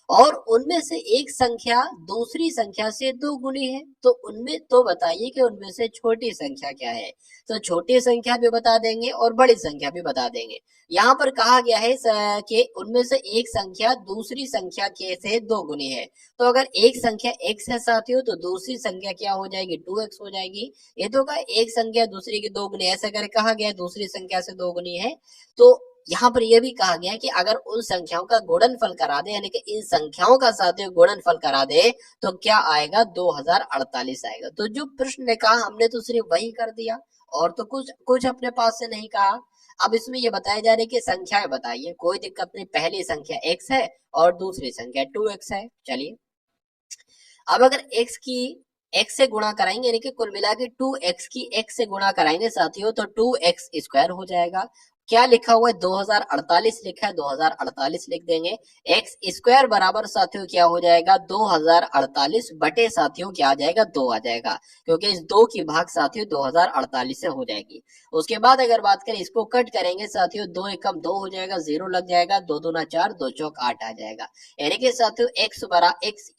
और उनमें से एक संख्या दूसरी संख्या से दो गुनी है। तो उनमें तो बताइए कि उनमें से छोटी संख्या क्या है? तो छोटी संख्या भी बता देंगे और बड़ी संख्या भी बता देंगे। यहाँ पर कहा गया है कि उनमें से एक संख्या दूसरी संख्या के से दो गुनी है। तो अगर एक संख्या x है साथियों तो दूसरी संख्या क्या हो जाएगी? 2x हो जाएगी। ये तो कहा एक संख्या दूसरी की दो गुनी, ऐसा कर कहा गया दूसरी संख्या से दो गुनी है। तो यहाँ पर यह भी कहा गया है कि अगर उन संख्याओं का गुणनफल करा दे, यानी कि इन संख्याओं का साथियों गुणनफल करा दे तो क्या आएगा? 2048 आएगा। तो जो प्रश्न ने कहा हमने तो सिर्फ वही कर दिया, और तो कुछ कुछ अपने पास से नहीं कहा। अब इसमें ये बताया जा रहा है कि संख्याएं बताइए, कोई दिक्कत नहीं, पहली संख्या x है और दूसरी संख्या 2x है। चलिए, अब अगर x से गुणा कराएंगे यानी कि कुल मिला के 2x की x से गुणा कराएंगे साथियों तो 2x स्क्वायर हो जाएगा। क्या लिखा हुआ है? 2048 लिखा है, 2048 लिख देंगे। x स्क्वायर बराबर साथियों क्या हो जाएगा? 2048 बटे साथियों क्या आ जाएगा? 2 आ जाएगा, क्योंकि इस 2 की भाग साथियों 2048 से हो जाएगी। उसके बाद अगर बात करें इसको कट करेंगे साथियों, 2 एकम 2 हो जाएगा, 0 लग जाएगा, 2 दूना 4, 2 चौक 8 आ जाएगा। यानी कि साथियों x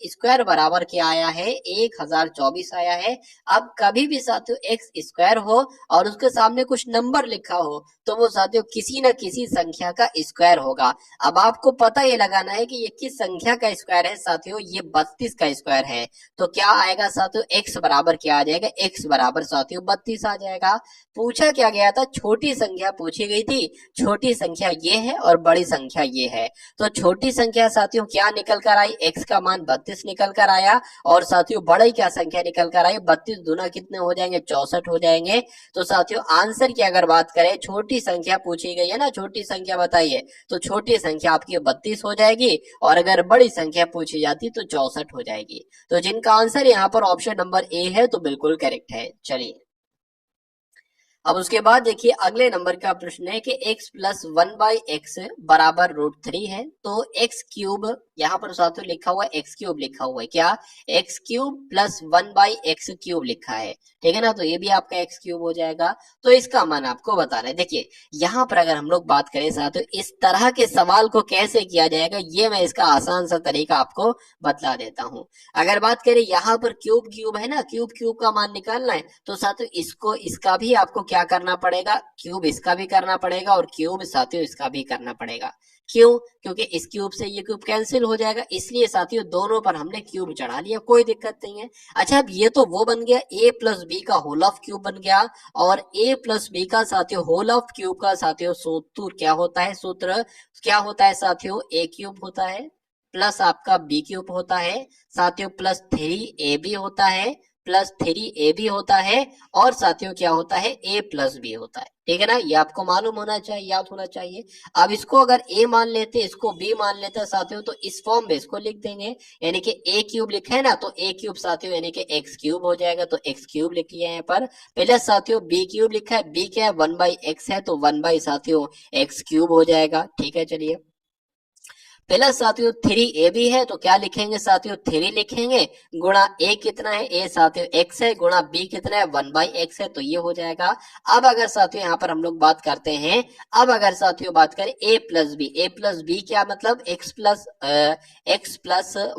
स्क्वायर बराबर क्या आया है? 1024 आया है। अब कभी भी साथियों x स्क्वायर हो और उसके सामने कुछ नंबर लिखा हो तो वो साथियों किसी न किसी संख्या का स्क्वायर होगा। अब आपको पता ये लगाना है कि ये किस संख्या का स्क्वायर है साथियों, ये 32 का स्क्वायर है। तो क्या आएगा साथियों? x बराबर क्या आ जाएगा? x बराबर साथियों 32 आ जाएगा। पूछा क्या गया था? छोटी संख्या पूछी गई थी, छोटी संख्या ये है और बड़ी संख्या ये है। तो छोटी संख्या साथियों क्या निकल कर आई? x का मान 32 निकल कर आया, और साथियों बड़ी क्या संख्या निकल कर आई? 32 दूना कितने हो जाएंगे? 64 हो जाएंगे। तो साथियों आंसर की अगर बात करें, छोटी संख्या पूछी गई है ना, छोटी संख्या बताइए, तो छोटी संख्या आपकी 32 हो जाएगी, और अगर बड़ी संख्या पूछी जाती तो 64 हो जाएगी। तो जिनका आंसर यहाँ पर ऑप्शन नंबर ए है तो बिल्कुल करेक्ट है। चलिए, अब उसके बाद देखिए अगले नंबर का प्रश्न है कि x प्लस 1/x बराबर √3 है। तो x क्यूब यहाँ पर साथियों लिखा हुआ है, x क्यूब लिखा हुआ है, क्या? x cube plus 1/x cube लिखा है, ठीक है ना। तो ये भी आपका x क्यूब हो जाएगा। तो इसका मान आपको बताना है। देखिए यहाँ पर अगर हम लोग बात करें साथियों इस तरह के सवाल को कैसे किया जाएगा, ये मैं इसका आसान सा तरीका आपको बतला देता हूँ। अगर बात करें यहाँ पर क्यूब क्यूब है ना, क्यूब क्यूब का मान निकालना है, तो साथियों इसको इसका भी आपको क्या करना पड़ेगा? क्यूब इसका भी करना पड़ेगा और क्यूब साथियों इसका भी करना पड़ेगा। क्यों? क्योंकि इस क्यूब से ये क्यूब कैंसिल हो जाएगा, इसलिए साथियों दोनों पर हमने क्यूब चढ़ा लिया, कोई दिक्कत नहीं है। अच्छा, अब ये तो वो बन गया a प्लस बी का होल ऑफ क्यूब बन गया, और a प्लस बी का साथियों होल ऑफ क्यूब का साथियों सूत्र क्या होता है? सूत्र क्या होता है साथियों? a क्यूब होता है। प्लस आपका बी क्यूब होता है, साथियों प्लस 3ab होता है, प्लस 3ab होता है, और साथियों क्या होता है, a प्लस बी होता है। ठीक है ना, ये आपको मालूम होना चाहिए, याद होना चाहिए। अब इसको अगर a मान लेते, इसको b मान लेते साथियों, तो इस फॉर्म में इसको लिख देंगे, यानी कि a क्यूब लिखा है ना, तो a क्यूब साथियों यानी कि x क्यूब हो जाएगा, तो x क्यूब लिख लिया है यहाँ पर। पहले साथियों b क्यूब लिखा है, b क्या है, 1/x है, तो 1 साथियों x क्यूब हो जाएगा। ठीक है, चलिए प्लस साथियों 3ab है, तो क्या लिखेंगे साथियों, 3 लिखेंगे, गुणा a कितना है, a साथियों x है, गुणा b कितना है, 1/x है, तो ये हो जाएगा। अब अगर साथियों यहाँ पर हम लोग बात करते हैं, अब अगर साथियों बात करें a प्लस बी क्या मतलब x प्लस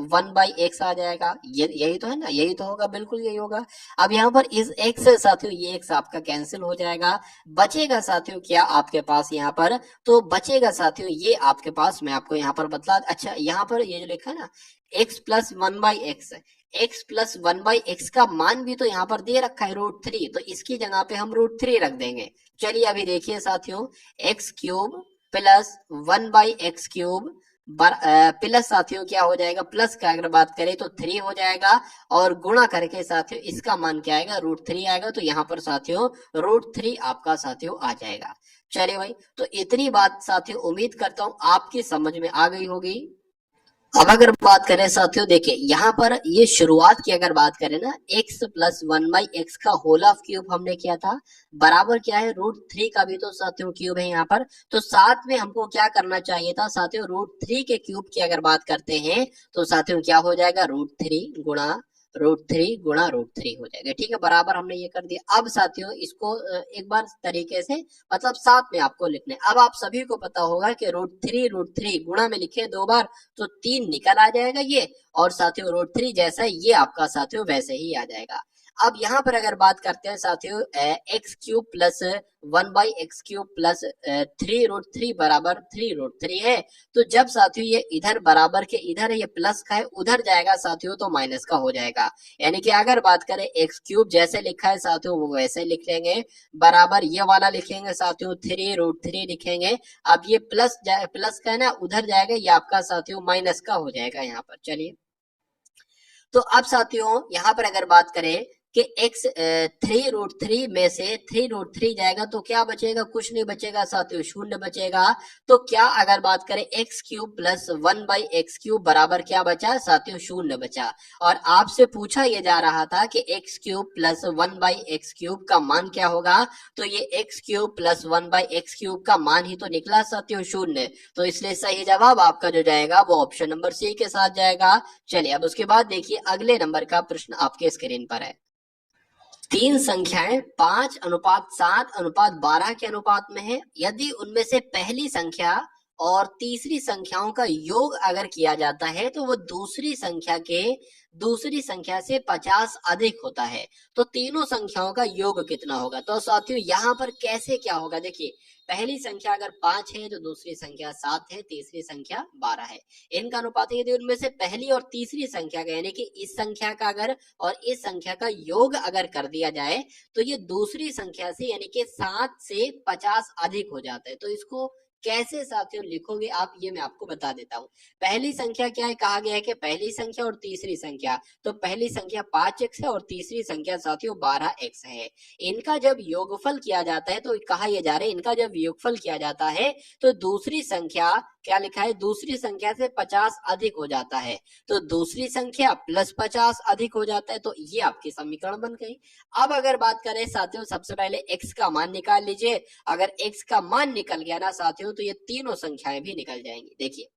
1/x आ जाएगा, ये यही तो है ना, यही तो होगा, बिल्कुल यही होगा। अब यहाँ पर इस x से साथियों ये x आपका कैंसिल हो जाएगा, बचेगा साथियों क्या आपके पास यहाँ पर, तो बचेगा साथियों ये आपके पास, मैं आपको यहाँ पर बतला, अच्छा यहाँ पर ये जो लिखा है ना x plus 1/x, x plus 1/x का मान भी तो यहाँ पर दे रखा है √3, तो इसकी जगह पे हम √3 रख देंगे। चलिए अभी देखिए साथियों, x cube plus 1/x cube plus साथियों क्या हो जाएगा, प्लस का अगर बात करें तो 3 हो जाएगा, और गुणा करके साथियों इसका मान क्या आएगा, √3 आएगा, तो यहाँ पर साथियों √3 आपका साथियों आ जाएगा। चलिए भाई, तो इतनी बात साथियों उम्मीद करता हूं आपकी समझ में आ गई होगी। अब अगर बात करें साथियों, देखिए यहाँ पर ये शुरुआत की अगर बात करें ना, x प्लस 1/x का होल ऑफ क्यूब हमने किया था, बराबर क्या है, √3 का भी तो साथियों क्यूब है यहाँ पर, तो साथ में हमको क्या करना चाहिए था साथियों, √3 के क्यूब की अगर बात करते हैं, तो साथियों क्या हो जाएगा, √3 गुणा √3 हो जाएगा। ठीक है, बराबर हमने ये कर दिया। अब साथियों इसको एक बार तरीके से मतलब साथ में आपको लिखना है। अब आप सभी को पता होगा कि √3 गुणा में लिखे 2 बार तो 3 निकल आ जाएगा ये, और साथियों √3 जैसा ये आपका साथियों वैसे ही आ जाएगा। अब यहाँ पर अगर बात करते हैं साथियों, x cube plus 1/x cube plus 3√3 बराबर 3√3 है, तो जब साथियों ये इधर बराबर के इधर ये प्लस का है, उधर जाएगा साथियों तो माइनस का हो जाएगा। यानी कि अगर बात करें x क्यूब जैसे लिखा है साथियों वो वैसे लिख लेंगे, बराबर ये वाला लिखेंगे साथियों 3√3 लिखेंगे। अब ये प्लस का है ना, उधर जाएगा, ये आपका साथियों माइनस का हो जाएगा यहाँ पर। चलिए तो अब साथियों यहाँ पर अगर बात करें कि x 3√3 में से 3√3 जाएगा तो क्या बचेगा, कुछ नहीं बचेगा साथियों, शून्य बचेगा। तो क्या अगर बात करें x cube plus 1/x cube बराबर क्या बचा साथियों, शून्य बचा। और आपसे पूछा यह जा रहा था कि x cube plus 1/x cube का मान क्या होगा, तो ये x cube plus 1/x cube का मान ही तो निकला साथियों, शून्य। तो इसलिए सही जवाब आपका जो जाएगा वो ऑप्शन नंबर सी के साथ जाएगा। चलिए अब उसके बाद देखिए अगले नंबर का प्रश्न आपके स्क्रीन पर है। तीन संख्याएं 5:7:12 के अनुपात में है, यदि उनमें से पहली संख्या और तीसरी संख्याओं का योग अगर किया जाता है तो वो दूसरी संख्या से 50 अधिक होता है, तो तीनों संख्याओं का योग कितना होगा। तो साथियों यहाँ पर कैसे क्या होगा, देखिए पहली संख्या अगर 5 है तो दूसरी संख्या 7 है, तीसरी संख्या 12 है, इनका अनुपात यदि उनमें से पहली और तीसरी संख्या का यानी कि इस संख्या का अगर और इस संख्या का योग अगर कर दिया जाए तो ये दूसरी संख्या से यानी कि 7 से 50 अधिक हो जाता है। तो इसको कैसे साथियों लिखोगे आप, ये मैं आपको बता देता हूँ। पहली संख्या क्या है, कहा गया है कि पहली संख्या और तीसरी संख्या, तो पहली संख्या 5x है और तीसरी संख्या साथियों 12x है। इनका जब योगफल किया जाता है तो कहा यह जा रहा है, इनका जब योगफल किया जाता है तो दूसरी संख्या क्या लिखा है, दूसरी संख्या से 50 अधिक हो जाता है, तो दूसरी संख्या प्लस 50 अधिक हो जाता है, तो ये आपकी समीकरण बन गई। अब अगर बात करें साथियों, सबसे पहले x का मान निकाल लीजिए। अगर x का मान निकल गया ना साथियों तो ये तीनों संख्याएं भी निकल जाएंगी। देखिए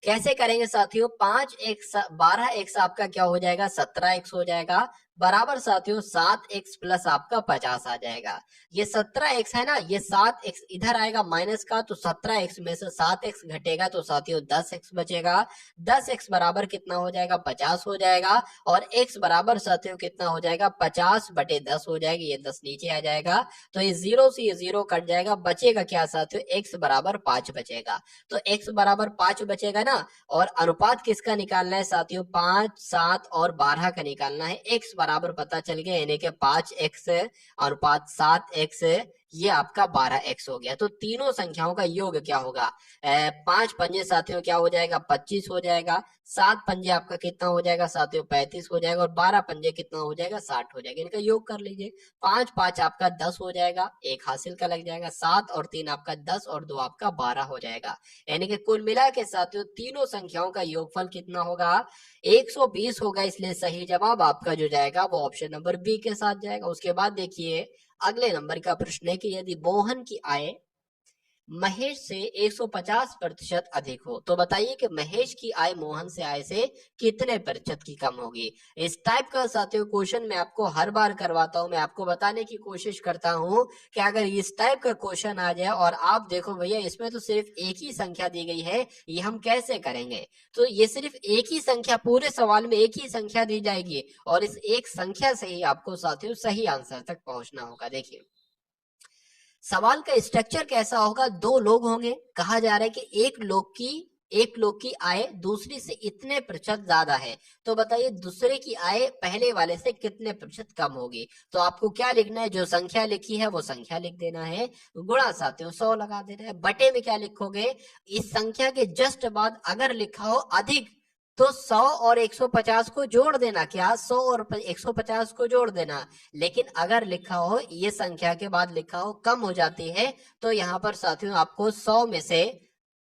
कैसे करेंगे साथियों, 5x 12x आपका क्या हो जाएगा, 17x हो जाएगा, बराबर साथियों 7x प्लस आपका 50 आ जाएगा। ये 17x है ना, ये 7x इधर आएगा माइनस का, तो 17x में से 7x घटेगा तो साथियों 10x बचेगा। 10x बराबर कितना हो जाएगा, 50 हो जाएगा, और x बराबर साथियों कितना हो जाएगा, 50/10 हो जाएगा, ये 10 नीचे आ जाएगा, तो ये 0 से ये 0 कट जाएगा, बचेगा क्या साथियों, x बराबर 5 बचेगा। तो x बराबर 5 बचेगा ना, और अनुपात किसका निकालना है साथियों, 5, 7 और 12 का निकालना है। x बराबर पता चल गया यानी कि 5x अनुपात 7x, ये आपका 12x हो गया। तो तीनों संख्याओं का योग क्या होगा? 5 पंजे साथियों क्या हो जाएगा? 25 हो जाएगा। 7 पंजे आपका कितना हो जाएगा साथियों? 35 हो जाएगा। और 12 पंजे कितना हो जाएगा? 60 हो जाएगा। इनका योग कर लीजिए। 5 5 आपका 10 हो जाएगा, एक हासिल का लग जाएगा। 7 और 3 आपका 10 और 2 आपका 12 हो जाएगा। यानी कि कुल मिला के साथियों तीनों संख्याओं का योगफल कितना होगा? 120 होगा। इसलिए सही जवाब आपका जो जाएगा वो ऑप्शन नंबर बी के साथ जाएगा। उसके बाद देखिए अगले नंबर का प्रश्न है कि यदि मोहन की आय महेश से 150% अधिक हो तो बताइए कि महेश की आय मोहन से आय से कितने प्रतिशत की कम होगी। इस टाइप का साथियों क्वेश्चन मैं आपको हर बार करवाता हूं। मैं आपको बताने की कोशिश करता हूं कि अगर इस टाइप का क्वेश्चन आ जाए और आप देखो भैया इसमें तो सिर्फ एक ही संख्या दी गई है, ये हम कैसे करेंगे? तो ये सिर्फ एक ही संख्या, पूरे सवाल में एक ही संख्या दी जाएगी और इस एक संख्या से ही आपको साथियों सही आंसर तक पहुंचना होगा। देखिए सवाल का स्ट्रक्चर कैसा होगा? दो लोग होंगे, कहा जा रहा है कि एक लोग की आय दूसरी से इतने प्रतिशत ज्यादा है। तो बताइए दूसरे की आय पहले वाले से कितने प्रतिशत कम होगी? तो आपको क्या लिखना है? जो संख्या लिखी है वो संख्या लिख देना है, गुणा साथियों 100 लगा देना है। बटे में क्या लिखोगे? इस संख्या के जस्ट बाद अगर लिखा हो अधिक तो 100 और 150 को जोड़ देना। क्या? 100 और 150 को जोड़ देना। लेकिन अगर लिखा हो ये संख्या के बाद लिखा हो कम हो जाती है तो यहाँ पर साथियों आपको 100 में से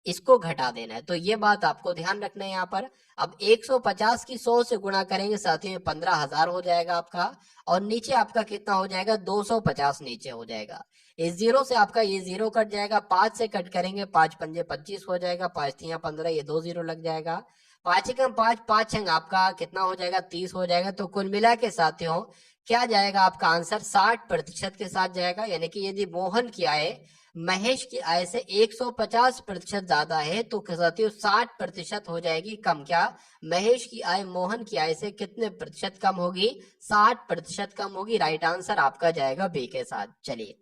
इसको घटा देना है। तो ये बात आपको ध्यान रखना है यहाँ पर। अब 150 की 100 से गुणा करेंगे साथियों ये 15,000 हो जाएगा आपका। और नीचे आपका कितना हो जाएगा? 250 नीचे हो जाएगा। इस जीरो से आपका ये जीरो कट जाएगा। 5 से कट करेंगे, 5 पंजे 25 हो जाएगा। 5 तिया 15, ये 2 जीरो लग जाएगा। 5 एकम 5, 5 छंग आपका कितना हो जाएगा? 30 हो जाएगा। तो कुल मिला के साथियों क्या जाएगा आपका आंसर? 60% के साथ जाएगा। यानी कि यदि मोहन की आय महेश की आय से 150% ज्यादा है तो साथियों 60% हो जाएगी कम। क्या? महेश की आय मोहन की आय से कितने प्रतिशत कम होगी? 60% कम होगी। राइट आंसर आपका जाएगा बी के साथ। चलिए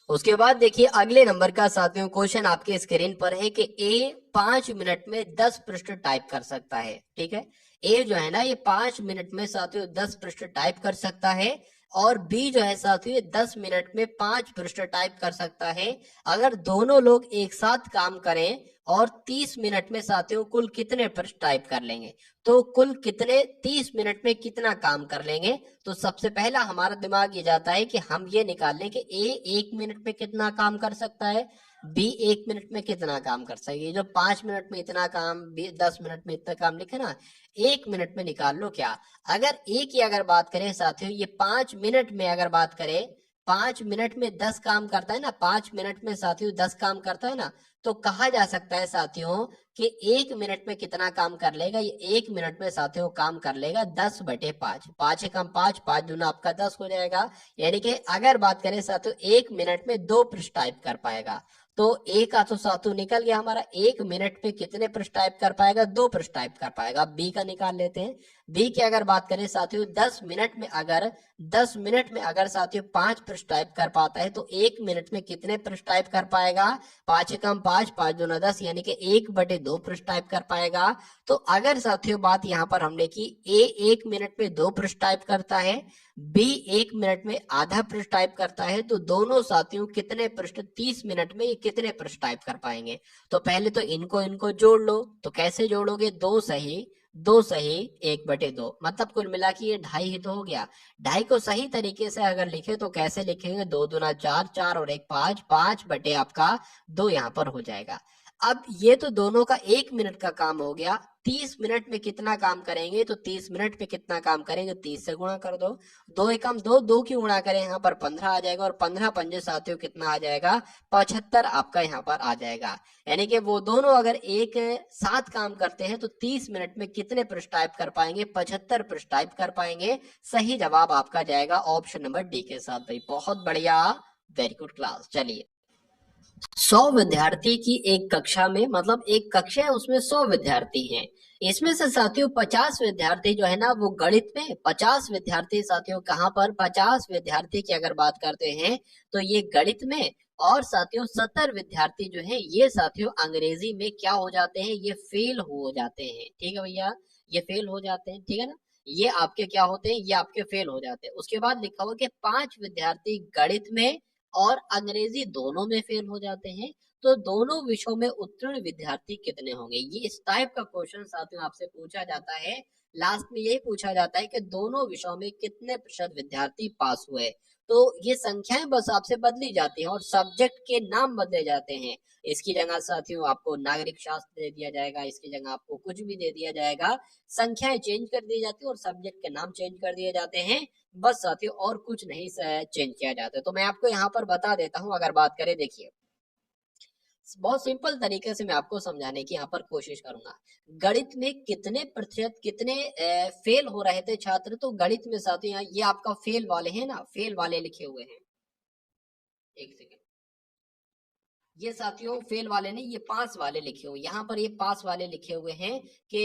उसके बाद देखिए अगले नंबर का साथियों क्वेश्चन आपके स्क्रीन पर है कि ए 5 मिनट में 10 पृष्ठ टाइप कर सकता है। ठीक है, ए जो है ना ये 5 मिनट में साथियों 10 पृष्ठ टाइप कर सकता है और बी जो है साथियों ये 10 मिनट में 5 पृष्ठ टाइप कर सकता है। अगर दोनों लोग एक साथ काम करें और 30 मिनट में साथियों कुल कितने पृष्ठ टाइप कर लेंगे? तो कुल कितने 30 मिनट में कितना काम कर लेंगे? तो सबसे पहला हमारा दिमाग ये जाता है कि हम ये निकाल लें कि ए 1 मिनट में कितना काम कर सकता है, बी 1 मिनट में कितना काम कर सकता है। ये जो 5 मिनट में इतना काम, बी 10 मिनट में इतना काम लिखे ना, 1 मिनट में निकाल लो। क्या? अगर ए की अगर बात करें साथियों ये 5 मिनट में अगर बात करें, 5 मिनट में 10 काम करता है ना, 5 मिनट में साथियों 10 काम करता है ना, तो कहा जा सकता है साथियों कि 1 मिनट में कितना काम कर लेगा? ये 1 मिनट में साथियों काम कर लेगा 10/5। 5 एकम 5, 5 दूना आपका 10 हो जाएगा। यानी कि अगर बात करें साथियों 1 मिनट में 2 पृष्ठ टाइप कर पाएगा। तो ए का तो साथियों निकल गया हमारा। 1 मिनट में कितने पृष्ठ टाइप कर पाएगा? 2 पृष्ठ टाइप कर पाएगा। बी का निकाल लेते हैं। बी की अगर बात करें साथियों 10 मिनट में अगर साथियों 5 पृष्ठ टाइप कर पाता है तो 1 मिनट में कितने पृष्ठ टाइप कर पाएगा? 5 एकम 5, 5 दूना 10, यानी कि 1/2 पृष्ठ टाइप कर पाएगा। तो अगर साथियों बात यहाँ पर हमने की ए 1 मिनट में 2 पृष्ठ टाइप करता है, बी 1 मिनट में आधा पृष्ठ टाइप करता है, तो दोनों साथियों कितने पृष्ठ 30 मिनट में ये कितने पृष्ठ टाइप कर पाएंगे? तो पहले तो इनको इनको जोड़ लो। तो कैसे जोड़ोगे? 2 सही 1/2, मतलब कुल मिला के ये 2.5 ही तो हो गया। 2.5 को सही तरीके से अगर लिखे तो कैसे लिखेंगे? 2 दूना 4, 4 और 1 5, 5 बटे आपका 2 यहाँ पर हो जाएगा। अब ये तो दोनों का 1 मिनट का काम हो गया। 30 मिनट में कितना काम करेंगे? तो 30 मिनट में कितना काम करेंगे? 30 से गुणा कर दो। 2 एकम 2, 2 की गुणा करें यहाँ पर 15 आ जाएगा और 15 पंजे साथियों कितना आ जाएगा? 75 आपका यहाँ पर आ जाएगा। यानी कि वो दोनों अगर एक साथ काम करते हैं तो 30 मिनट में कितने पृष्ठ टाइप कर पाएंगे? 75 पृष्ठ टाइप कर पाएंगे। सही जवाब आपका जाएगा ऑप्शन नंबर डी के साथ। भाई बहुत बढ़िया, वेरी गुड क्लास। चलिए 100 विद्यार्थी की एक कक्षा में, मतलब एक कक्षा है उसमें 100 विद्यार्थी हैं। इसमें से साथियों 50 विद्यार्थी जो है ना वो गणित में, 50 विद्यार्थी साथियों कहाँ पर? 50 विद्यार्थी की अगर बात करते हैं तो ये गणित में, और साथियों 70 विद्यार्थी जो है ये साथियों अंग्रेजी में क्या हो जाते हैं? ये फेल हो जाते हैं। ठीक है भैया, ये फेल हो जाते हैं। ठीक है ना, ये आपके क्या होते हैं? ये आपके फेल हो जाते हैं। उसके बाद लिखा हुआ कि 5 विद्यार्थी गणित में और अंग्रेजी दोनों में फेल हो जाते हैं, तो दोनों विषयों में उत्तीर्ण विद्यार्थी कितने होंगे? ये इस टाइप का क्वेश्चन साथियों आपसे पूछा जाता है। लास्ट में यही पूछा जाता है कि दोनों विषयों में कितने प्रतिशत विद्यार्थी पास हुए। तो ये संख्याएं बस आपसे बदली जाती हैं और सब्जेक्ट के नाम बदले जाते हैं। इसकी जगह साथियों आपको नागरिक शास्त्र दे दिया जाएगा, इसकी जगह आपको कुछ भी दे दिया जाएगा, संख्याएं चेंज कर दी जाती है और सब्जेक्ट के नाम चेंज कर दिए जाते हैं, बस साथियों और कुछ नहीं चेंज किया जाता है। तो मैं आपको यहाँ पर बता देता हूँ, अगर बात करें, देखिए बहुत सिंपल तरीके से मैं आपको समझाने की यहाँ पर कोशिश करूंगा। गणित में कितने प्रतिशत कितने फेल हो रहे थे छात्र, तो गणित में साथियों ये आपका फेल वाले हैं ना, फेल वाले लिखे हुए हैं, एक सेकेंड, ये साथियों फेल वाले नहीं, ये पास वाले लिखे हुए, यहाँ पर ये पास वाले लिखे हुए हैं कि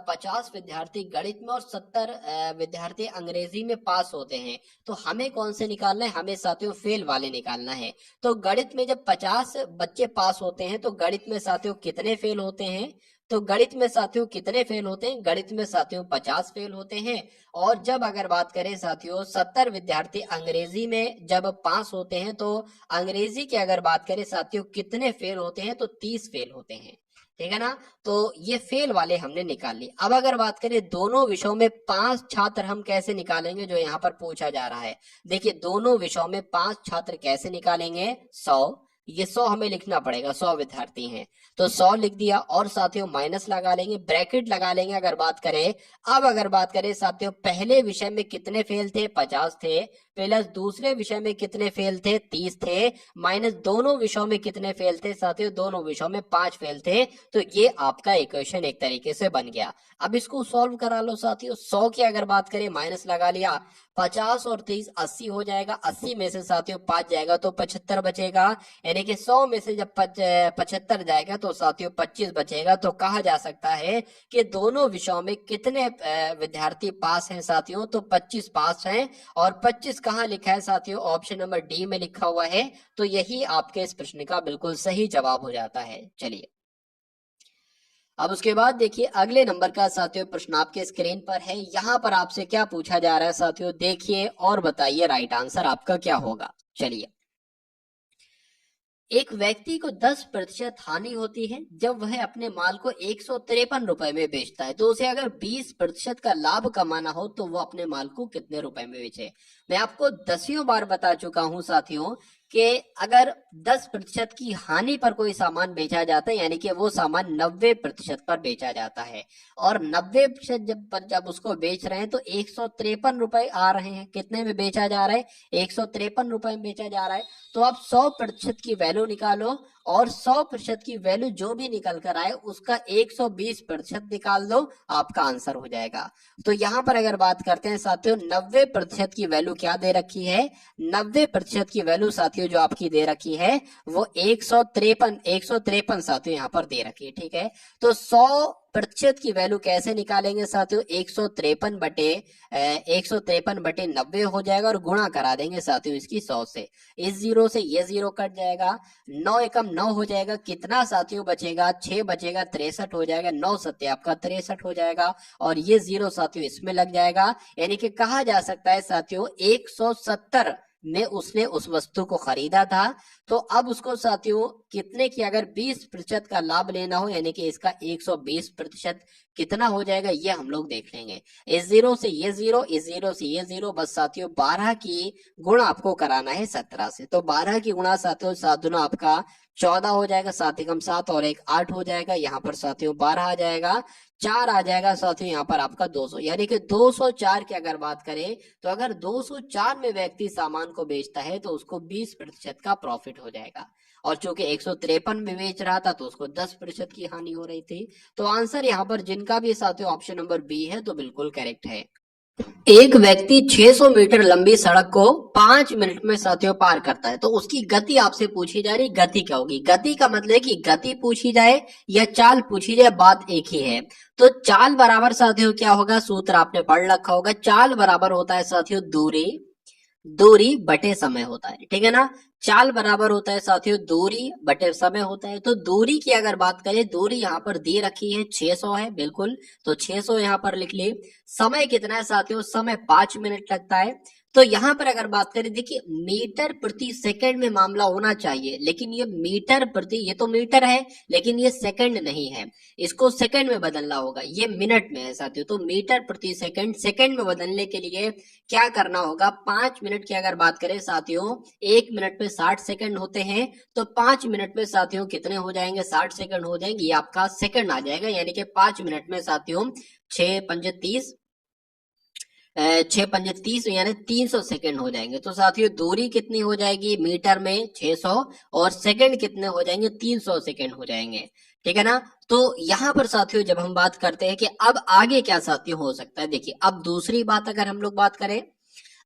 50 विद्यार्थी गणित में और 70 विद्यार्थी अंग्रेजी में पास होते हैं। तो हमें कौन से निकालना है? हमें साथियों फेल वाले निकालना है। तो गणित में जब 50 बच्चे पास होते हैं तो गणित में साथियों कितने फेल होते हैं? तो गणित में साथियों कितने फेल होते हैं? गणित में साथियों 50 फेल होते हैं। और जब अगर बात करें साथियों 70 विद्यार्थी अंग्रेजी में जब पास होते हैं, तो अंग्रेजी की अगर बात करें साथियों कितने फेल होते हैं? तो 30 फेल होते हैं, ठीक है ना। तो ये फेल वाले हमने निकाल ली। अब अगर बात करें दोनों विषयों में 5 छात्र हम कैसे निकालेंगे, जो यहाँ पर पूछा जा रहा है। देखिए दोनों विषयों में 5 छात्र कैसे निकालेंगे? 100, ये 100 हमें लिखना पड़ेगा, 100 विद्यार्थी हैं तो 100 लिख दिया, और साथियों माइनस लगा लेंगे, ब्रैकेट लगा लेंगे। अगर बात करें, अब अगर बात करें साथियों पहले विषय में कितने फेल थे? 50 थे, प्लस दूसरे विषय में कितने फेल थे? 30 थे, माइनस दोनों विषयों में कितने फेल थे साथियों? दोनों विषयों में 5 फेल थे। तो ये आपका इक्वेशन एक तरीके से बन गया। अब इसको सॉल्व करा लो साथियों। 100 की अगर बात करें माइनस लगा लिया, 50 और 30 80 हो जाएगा, 80 में से साथियों 5 जाएगा तो 75 बचेगा, यानी कि 100 में से जब 75 जाएगा तो साथियों 25 बचेगा। तो कहा जा सकता है कि दोनों विषयों में कितने विद्यार्थी पास हैं साथियों? तो 25 पास हैं। और 25 कहाँ लिखा है साथियों? ऑप्शन नंबर डी में लिखा हुआ है। तो यही आपके इस प्रश्न का बिल्कुल सही जवाब हो जाता है। चलिए अब उसके बाद देखिए अगले नंबर का साथियों प्रश्न आपके स्क्रीन पर है। यहाँ पर आपसे क्या पूछा जा रहा है साथियों, देखिए और बताइए राइट आंसर आपका क्या होगा। चलिए, एक व्यक्ति को 10% हानि होती है जब वह अपने माल को 153 रुपए में बेचता है, तो उसे अगर 20% का लाभ कमाना हो तो वो अपने माल को कितने रुपए में बेचे। मैं आपको 10 बार बता चुका हूं साथियों कि अगर 10% की हानि पर कोई सामान बेचा जाता है, यानी कि वो सामान 90% पर बेचा जाता है, और 90% जब उसको बेच रहे हैं तो 153 रुपए आ रहे हैं। कितने में बेचा जा रहा है? 153 रुपए में बेचा जा रहा है। तो आप 100% की वैल्यू निकालो, और 100% की वैल्यू जो भी निकल कर आए उसका 120% निकाल दो, आपका आंसर हो जाएगा। तो यहाँ पर अगर बात करते हैं साथियों 90% की वैल्यू क्या दे रखी है? 90% की वैल्यू साथियों जो आपकी दे रखी है वो 153 साथियों यहाँ पर दे रखी है, ठीक है। तो 100% की वैल्यू कैसे निकालेंगे साथियों? 153 बटे 90 हो जाएगा, और गुणा करा देंगे साथियों इसकी 100 से। इस जीरो से ये जीरो कट जाएगा, 9 एकम 9 हो जाएगा, कितना साथियों बचेगा? 6 बचेगा, 63 हो जाएगा, 9 सत्य आपका 63 हो जाएगा, और ये जीरो साथियों इसमें लग जाएगा। यानी कि कहा जा सकता है साथियों 170 में उसने उस वस्तु को खरीदा था। तो अब उसको साथियों कितने की अगर 20% का लाभ लेना हो, यानी कि इसका 120% कितना हो जाएगा, ये हम लोग देख लेंगे। इस जीरो से ये जीरो, इस जीरो से ये जीरो, बस साथियों 12 की गुणा आपको कराना है 17 से। तो 12 की गुणा साथियों 7 दूना आपका 14 हो जाएगा, 7 एकम 7 और 1 8 हो जाएगा, यहाँ पर साथियों 12 आ जाएगा, 4 आ जाएगा साथियों यहाँ पर आपका 200, यानी कि 204 की अगर बात करें तो अगर 204 में व्यक्ति सामान को बेचता है तो उसको 20% का प्रॉफिट हो जाएगा, और चूंकि 153 में बेच रहा था तो उसको 10% की हानि हो रही थी। तो आंसर यहाँ पर जिनका भी साथियों ऑप्शन नंबर बी है तो बिल्कुल करेक्ट है। एक व्यक्ति 600 मीटर लंबी सड़क को 5 मिनट में साथियों पार करता है, तो उसकी गति आपसे पूछी जा रही, गति क्या होगी? गति का मतलब है कि गति पूछी जाए या चाल पूछी जाए, बात एक ही है। तो चाल बराबर साथियों क्या होगा? सूत्र आपने पढ़ रखा होगा, चाल बराबर होता है साथियों दूरी बटे समय होता है, ठीक है ना। चाल बराबर होता है साथियों दूरी बटे समय होता है। तो दूरी की अगर बात करें, दूरी यहाँ पर दे रखी है 600 है, बिल्कुल, तो 600 यहाँ पर लिख लिए। समय कितना है साथियों? समय 5 मिनट लगता है। तो यहाँ पर अगर बात करें, देखिए मीटर प्रति सेकंड में मामला होना चाहिए, लेकिन ये मीटर प्रति, ये तो मीटर है लेकिन ये सेकंड नहीं है, इसको सेकंड में बदलना होगा, ये मिनट में है साथियों। तो मीटर प्रति सेकंड सेकंड में बदलने के लिए क्या करना होगा, 5 मिनट की अगर बात करें साथियों, 1 मिनट में 60 सेकंड होते हैं, तो 5 मिनट में साथियों कितने हो जाएंगे, 60 सेकंड हो जाएंगे, ये आपका सेकंड आ जाएगा, यानी कि 5 मिनट में साथियों 6 पंजे 30, 6 पंजे 30 यानी 300 सेकंड हो जाएंगे। तो साथियों दूरी कितनी हो जाएगी, मीटर में 600 और सेकंड कितने हो जाएंगे, 300 सेकंड हो जाएंगे, ठीक है ना। तो यहाँ पर साथियों जब हम बात करते हैं कि अब आगे क्या साथियों हो सकता है, देखिए अब दूसरी बात अगर हम लोग बात करें,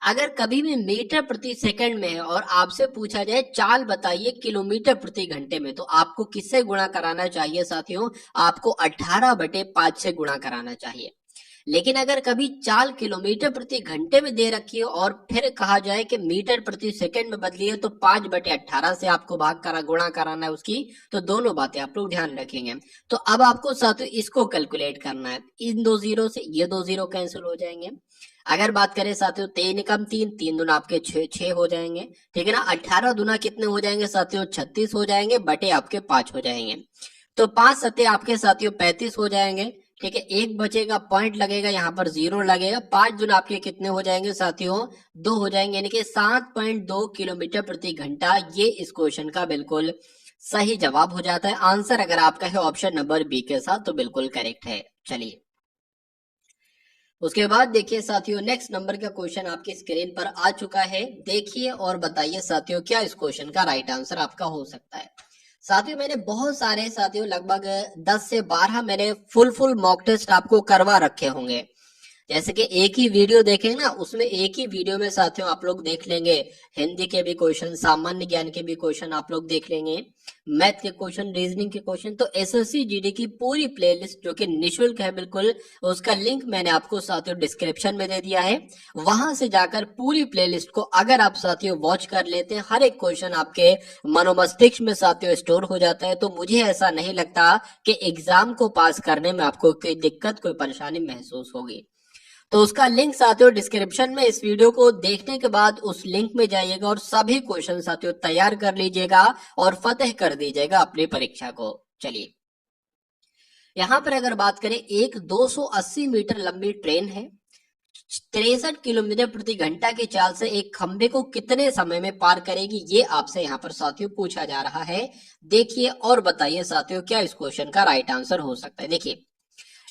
अगर कभी भी मीटर प्रति सेकंड में है और आपसे पूछा जाए चाल बताइए किलोमीटर प्रति घंटे में, तो आपको किससे गुणा कराना चाहिए साथियों, आपको 18/5 से गुणा कराना चाहिए। लेकिन अगर कभी चाल किलोमीटर प्रति घंटे में दे रखी है और फिर कहा जाए कि मीटर प्रति सेकंड में बदली है, तो 5/18 से आपको गुणा कराना है उसकी, तो दोनों बातें आप लोग ध्यान रखेंगे। तो अब आपको साथियों इसको कैलकुलेट करना है, इन 2 जीरो से ये 2 जीरो कैंसिल हो जाएंगे। अगर बात करें साथियों 3 एकम 3, 3 दूना आपके 6 हो जाएंगे, ठीक है ना। 18 दूना कितने हो जाएंगे साथियों, 36 हो जाएंगे, बटे आपके 5 हो जाएंगे। तो 5 सत्ते आपके साथियों 35 हो जाएंगे, ठीक है। एक बचेगा, पॉइंट लगेगा, यहाँ पर 0 लगेगा, 5 दूना आपके कितने हो जाएंगे साथियों, 2 हो जाएंगे, यानी कि 7.2 किलोमीटर प्रति घंटा। ये इस क्वेश्चन का बिल्कुल सही जवाब हो जाता है। आंसर अगर आपका है ऑप्शन नंबर बी के साथ, तो बिल्कुल करेक्ट है। चलिए उसके बाद देखिए साथियों नेक्स्ट नंबर का क्वेश्चन आपकी स्क्रीन पर आ चुका है, देखिए और बताइए साथियों क्या इस क्वेश्चन का राइट आंसर आपका हो सकता है। साथियों मैंने बहुत सारे साथियों लगभग 10 से 12 मैंने फुल मॉक टेस्ट आपको करवा रखे होंगे। जैसे कि एक ही वीडियो देखेंगे ना, उसमें एक ही वीडियो में साथियों आप लोग देख लेंगे हिंदी के भी क्वेश्चन, सामान्य ज्ञान के भी क्वेश्चन आप लोग देख लेंगे, मैथ के क्वेश्चन, रीजनिंग के क्वेश्चन। तो एसएससी जीडी की पूरी प्लेलिस्ट जो कि निःशुल्क है बिल्कुल, उसका लिंक मैंने आपको साथियों डिस्क्रिप्शन में दे दिया है। वहां से जाकर पूरी प्लेलिस्ट को अगर आप साथियों वॉच कर लेते हैं, हर एक क्वेश्चन आपके मनोमस्तिष्क में साथियों स्टोर हो जाता है। तो मुझे ऐसा नहीं लगता कि एग्जाम को पास करने में आपको कोई दिक्कत, कोई परेशानी महसूस होगी। तो उसका लिंक साथियों डिस्क्रिप्शन में, इस वीडियो को देखने के बाद उस लिंक में जाइएगा और सभी क्वेश्चन साथियों तैयार कर लीजिएगा और फतेह कर दीजिएगा अपनी परीक्षा को। चलिए यहाँ पर अगर बात करें, एक 280 मीटर लंबी ट्रेन है, 63 किलोमीटर प्रति घंटा की चाल से एक खंबे को कितने समय में पार करेगी, ये आपसे यहाँ पर साथियों पूछा जा रहा है। देखिए और बताइए साथियों क्या इस क्वेश्चन का राइट आंसर हो सकता है। देखिए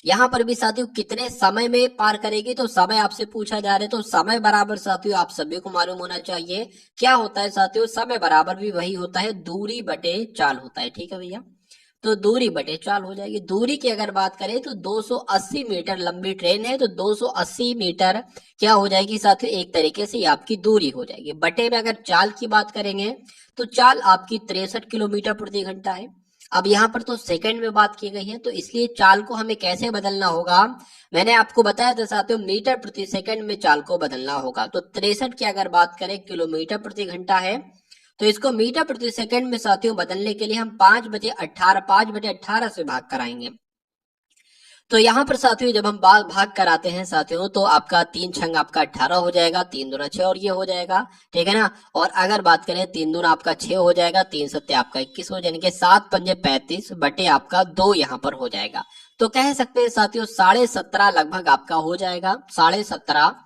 यहाँ पर भी साथियों कितने समय में पार करेगी, तो समय आपसे पूछा जा रहा है, तो समय बराबर साथियों आप सभी को मालूम होना चाहिए क्या होता है साथियों, समय बराबर भी वही होता है, दूरी बटे चाल होता है, ठीक है भैया। तो दूरी बटे चाल हो जाएगी। दूरी की अगर बात करें तो 280 मीटर लंबी ट्रेन है, तो 280 मीटर क्या हो जाएगी साथियों, एक तरीके से आपकी दूरी हो जाएगी। बटे में अगर चाल की बात करेंगे तो चाल आपकी 63 किलोमीटर प्रति घंटा है। अब यहाँ पर तो सेकंड में बात की गई है, तो इसलिए चाल को हमें कैसे बदलना होगा, मैंने आपको बताया था साथियों मीटर प्रति सेकंड में चाल को बदलना होगा। तो 63 की अगर बात करें किलोमीटर प्रति घंटा है, तो इसको मीटर प्रति सेकंड में साथियों बदलने के लिए हम 5/18 से भाग कराएंगे। तो यहाँ पर साथियों जब हम भाग कराते हैं साथियों, तो आपका 3 छंग आपका 18 हो जाएगा, 3 दूना 6 और ये हो जाएगा, ठीक है ना। और अगर बात करें 3 दूना आपका 6 हो जाएगा, 3 सत्ते आपका 21 हो जाएंगे, 7 पंजे 35 बटे आपका 2 यहाँ पर हो जाएगा। तो कह सकते हैं साथियों 17.5 लगभग आपका हो जाएगा, 17.5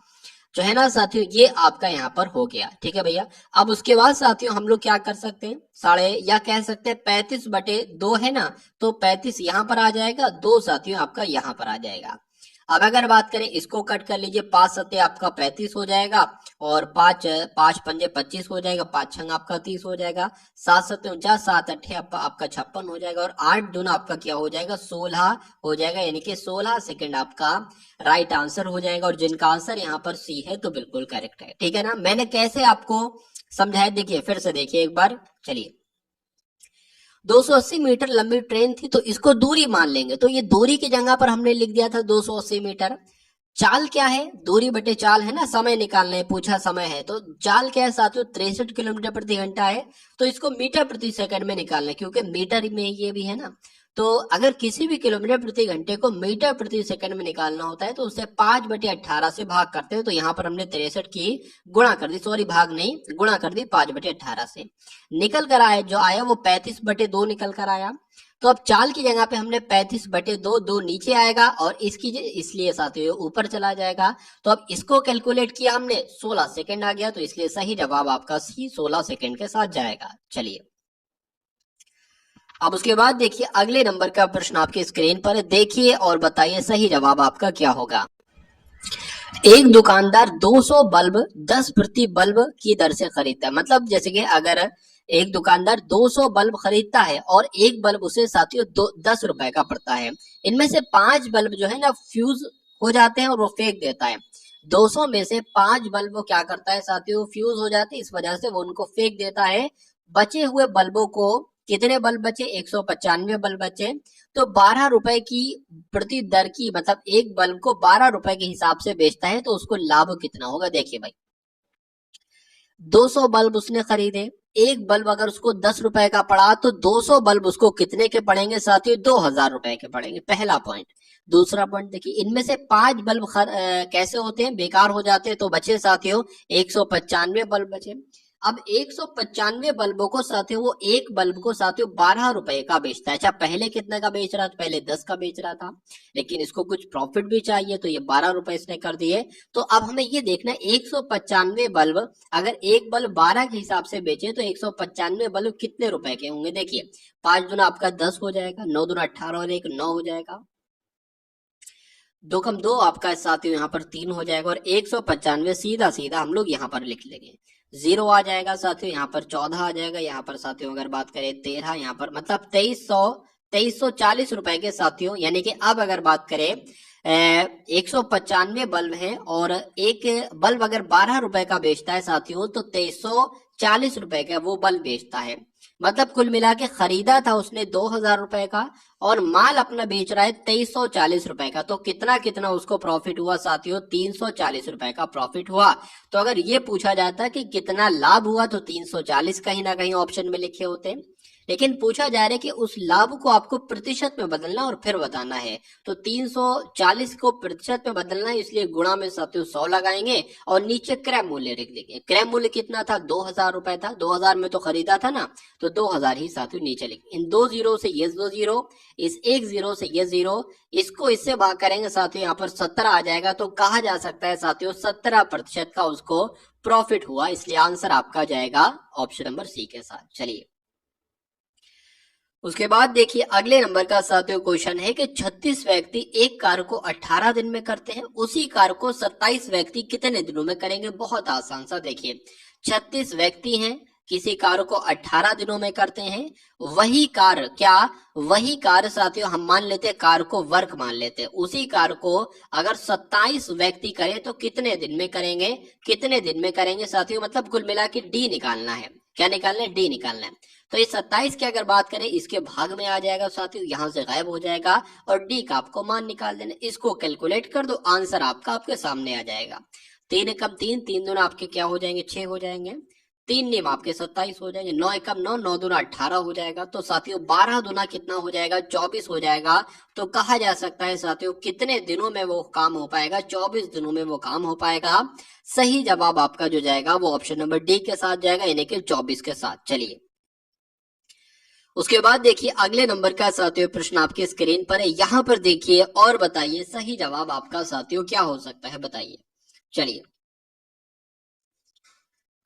जो है ना साथियों, ये आपका यहाँ पर हो गया, ठीक है भैया। अब उसके बाद साथियों हम लोग क्या कर सकते हैं, साढ़े या कह सकते हैं 35/2 है ना, तो 35 यहाँ पर आ जाएगा, 2 साथियों आपका यहाँ पर आ जाएगा। अब अगर बात करें इसको कट कर लीजिए, 5 सत्ते आपका 35 हो जाएगा और 5 पंजे 25 हो जाएगा, 5 छंग आपका 30 हो जाएगा, 7 सत्ते 49, 7 अट्ठे आपका 56 हो जाएगा और 8 दूना आपका क्या हो जाएगा 16 हो जाएगा, यानी कि 16 सेकंड आपका राइट आंसर हो जाएगा। और जिनका आंसर यहाँ पर सी है तो बिल्कुल करेक्ट है, ठीक है ना। मैंने कैसे आपको समझाया, देखिए फिर से देखिए एक बार। चलिए 280 मीटर लंबी ट्रेन थी, तो इसको दूरी मान लेंगे, तो ये दूरी की जगह पर हमने लिख दिया था 280 मीटर। चाल क्या है, दूरी बटे चाल है ना, समय निकालना है, पूछा समय है, तो चाल क्या है साथियों 63 किलोमीटर प्रति घंटा है, तो इसको मीटर प्रति सेकंड में निकालना है, क्योंकि मीटर में ये भी है ना। तो अगर किसी भी किलोमीटर प्रति घंटे को मीटर प्रति सेकंड में निकालना होता है तो उसे 5/18 से भाग करते हैं। तो यहाँ पर हमने 63 की गुणा कर दी, सॉरी भाग नहीं, गुणा कर दी 5/18 से। निकल कर आया जो आया वो 35/2 निकल कर आया। तो अब चाल की जगह पे हमने 35/2, 2 नीचे आएगा और इसकी इसलिए साथियों ऊपर चला जाएगा। तो अब इसको कैलकुलेट किया हमने, 16 सेकंड आ गया, तो इसलिए सही जवाब आपका सी 16 सेकंड के साथ जाएगा। चलिए अब उसके बाद देखिए अगले नंबर का प्रश्न आपके स्क्रीन पर देखिए और बताइए सही जवाब आपका क्या होगा। एक दुकानदार 200 बल्ब 10 प्रति बल्ब की दर से खरीदता है। मतलब जैसे कि अगर एक दुकानदार 200 बल्ब खरीदता है और एक बल्ब उसे साथियों 10 रुपए का पड़ता है। इनमें से 5 बल्ब जो है ना फ्यूज हो जाते हैं और वो फेंक देता है। 200 में से 5 बल्ब वो क्या करता है साथियों, फ्यूज हो जाते हैं, इस वजह से वो उनको फेंक देता है। बचे हुए बल्बों को, कितने बल्ब बचे, 195 बल्ब बचे, तो 12 रुपए की प्रति दर की, मतलब एक बल्ब को 12 रुपए के हिसाब से बेचता है, तो उसको लाभ कितना होगा। देखिए भाई 200 बल्ब उसने खरीदे, एक बल्ब अगर उसको 10 रुपए का पड़ा तो 200 बल्ब उसको कितने के पड़ेंगे साथियों, 2000 रुपए के पड़ेंगे। पहला पॉइंट। दूसरा पॉइंट देखिए, इनमें से 5 बल्ब कैसे होते हैं, बेकार हो जाते हैं, तो बचे साथियों 195 बल्ब बचे। अब 195 बल्बों को साथियों, वो एक बल्ब को साथियों 12 रुपए का बेचता है। अच्छा पहले कितने का बेच रहा था, पहले 10 का बेच रहा था, लेकिन इसको कुछ प्रॉफिट भी चाहिए तो ये 12 रुपए इसने कर दिए। तो अब हमें ये देखना है 195 बल्ब, अगर एक बल्ब 12 के हिसाब से बेचे तो 195 बल्ब कितने रुपए के होंगे। देखिए 5 दूना आपका 10 हो जाएगा, 9 दूना 18 और 1 9 हो जाएगा, 2 कम 2 आपका साथियों यहाँ पर 3 हो जाएगा, और 195 सीधा सीधा हम लोग यहाँ पर लिख लेंगे। 0 आ जाएगा साथियों, यहाँ पर 14 आ जाएगा, यहाँ पर साथियों अगर बात करें 13, यहाँ पर मतलब 2340 रुपए के साथियों। यानी कि अब अगर बात करें 195 बल्ब है और एक बल्ब अगर 12 रुपए का बेचता है साथियों, तो 2340 रुपए का वो बल्ब बेचता है। मतलब कुल मिला के खरीदा था उसने 2000 रुपए का और माल अपना बेच रहा है 2340 रुपए का। तो कितना कितना उसको प्रॉफिट हुआ साथियों, 340 रुपए का प्रॉफिट हुआ। तो अगर ये पूछा जाता कि कितना लाभ हुआ तो 340 कहीं ना कहीं ऑप्शन में लिखे होते, लेकिन पूछा जा रहा है कि उस लाभ को आपको प्रतिशत में बदलना और फिर बताना है। तो 340 को प्रतिशत में बदलना है, इसलिए गुणा में साथियों 100 लगाएंगे और नीचे क्रय मूल्य लिख देंगे। क्रय मूल्य कितना था, 2000 रुपए था, 2000 में तो खरीदा था ना, तो 2000 ही साथियों नीचे लिख। इन 2 जीरो से ये 2 जीरो, इस 1 जीरो से ये 0, इसको इससे भाग करेंगे साथियों, यहाँ पर 17 आ जाएगा। तो कहा जा सकता है साथियों 17% का उसको प्रॉफिट हुआ, इसलिए आंसर आपका जाएगा ऑप्शन नंबर सी के साथ। चलिए उसके बाद देखिए अगले नंबर का साथियों क्वेश्चन है कि 36 व्यक्ति एक कार्य को 18 दिन में करते हैं, उसी कार्य को 27 व्यक्ति कितने दिनों में करेंगे। बहुत आसान सा, देखिए 36 व्यक्ति हैं, किसी कार्य को 18 दिनों में करते हैं, वही कार्य, क्या वही कार्य साथियों हम मान लेते हैं, कार्य को वर्क मान लेते हैं, उसी कार्य को अगर 27 व्यक्ति करें तो कितने दिन में करेंगे, कितने दिन में करेंगे साथियों। मतलब कुल मिला के डी निकालना है, क्या निकालना है, डी निकालना है। तो ये 27 की अगर बात करें इसके भाग में आ जाएगा साथियों, यहां से गायब हो जाएगा और डी का आपको मान निकाल देना। इसको कैलकुलेट कर दो, आंसर आपका आपके सामने आ जाएगा। 3 एकम 3, 3 दूना आपके क्या हो जाएंगे, 6 हो जाएंगे, 3 नियम आपके 27 हो जाएंगे, 9 एकम 9, 9 दूना 18 हो जाएगा। तो साथियों 12 दूना कितना हो जाएगा, 24 हो जाएगा। तो कहा जा सकता है साथियों कितने दिनों में वो काम हो पाएगा, 24 दिनों में वो काम हो पाएगा। सही जवाब आपका जो जाएगा वो ऑप्शन नंबर डी के साथ जाएगा, यानी कि 24 के साथ। चलिए उसके बाद देखिए अगले नंबर का साथियों प्रश्न आपके स्क्रीन पर है, यहां पर देखिए और बताइए सही जवाब आपका साथियों क्या हो सकता है, बताइए। चलिए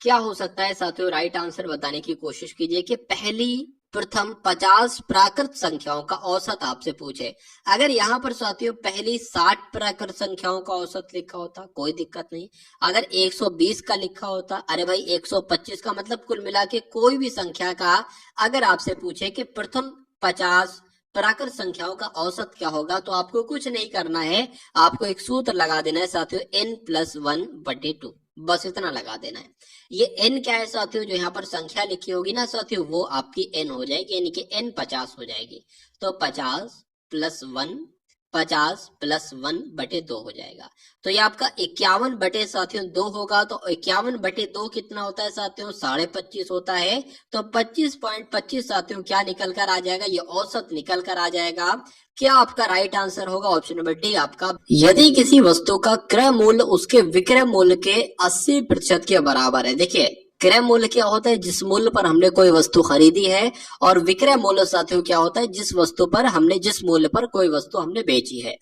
क्या हो सकता है साथियों, राइट आंसर बताने की कोशिश कीजिए कि पहली प्रथम 50 प्राकृत संख्याओं का औसत आपसे पूछे। अगर यहाँ पर साथियों पहली 60 प्राकृत संख्याओं का औसत लिखा होता कोई दिक्कत नहीं, अगर 120 का लिखा होता, अरे भाई 125 का, मतलब कुल मिला के कोई भी संख्या का अगर आपसे पूछे कि प्रथम 50 प्राकृत संख्याओं का औसत क्या होगा, तो आपको कुछ नहीं करना है, आपको एक सूत्र लगा देना है साथियों, n+1/2, बस इतना लगा देना है। ये n क्या है साथियों, जो यहाँ पर संख्या लिखी होगी ना साथियों वो आपकी n हो जाएगी, यानी कि n 50 हो जाएगी। तो 50 + 1 50 प्लस 1/2 हो जाएगा। तो ये आपका 51 बटे साथियों 2 होगा। तो 51 बटे 2 कितना होता है साथियों? 25.5 होता है। तो 25.25 साथियों क्या निकल कर आ जाएगा? ये औसत निकल कर आ जाएगा। क्या आपका राइट आंसर होगा? ऑप्शन नंबर डी आपका। यदि किसी वस्तु का क्रय मूल्य उसके विक्रय मूल्य के 80% के बराबर है। देखिए, क्रय मूल्य क्या होता है? जिस मूल्य पर हमने कोई वस्तु खरीदी है। और विक्रय मूल्य साथियों क्या होता है? जिस वस्तु पर हमने जिस मूल्य पर कोई वस्तु हमने बेची है।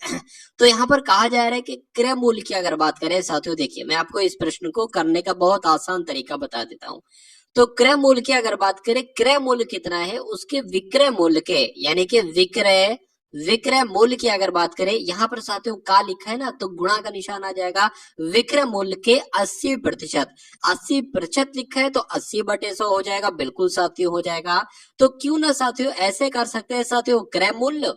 तो यहाँ पर कहा जा रहा है कि क्रय मूल्य की अगर बात करें साथियों, देखिए मैं आपको इस प्रश्न को करने का बहुत आसान तरीका बता देता हूँ। तो क्रय मूल्य की अगर बात करें, क्रय मूल्य कितना है? उसके विक्रय मूल्य के, यानी कि विक्रय विक्रय मूल्य की अगर बात करें, यहाँ पर साथियों का लिखा है ना, तो गुणा का निशान आ जाएगा। विक्रय मूल्य के 80%, 80% लिखा है तो 80/100 हो जाएगा। बिल्कुल साथियों हो जाएगा। तो क्यों ना साथियों ऐसे कर सकते हैं साथियों, क्रय मूल्य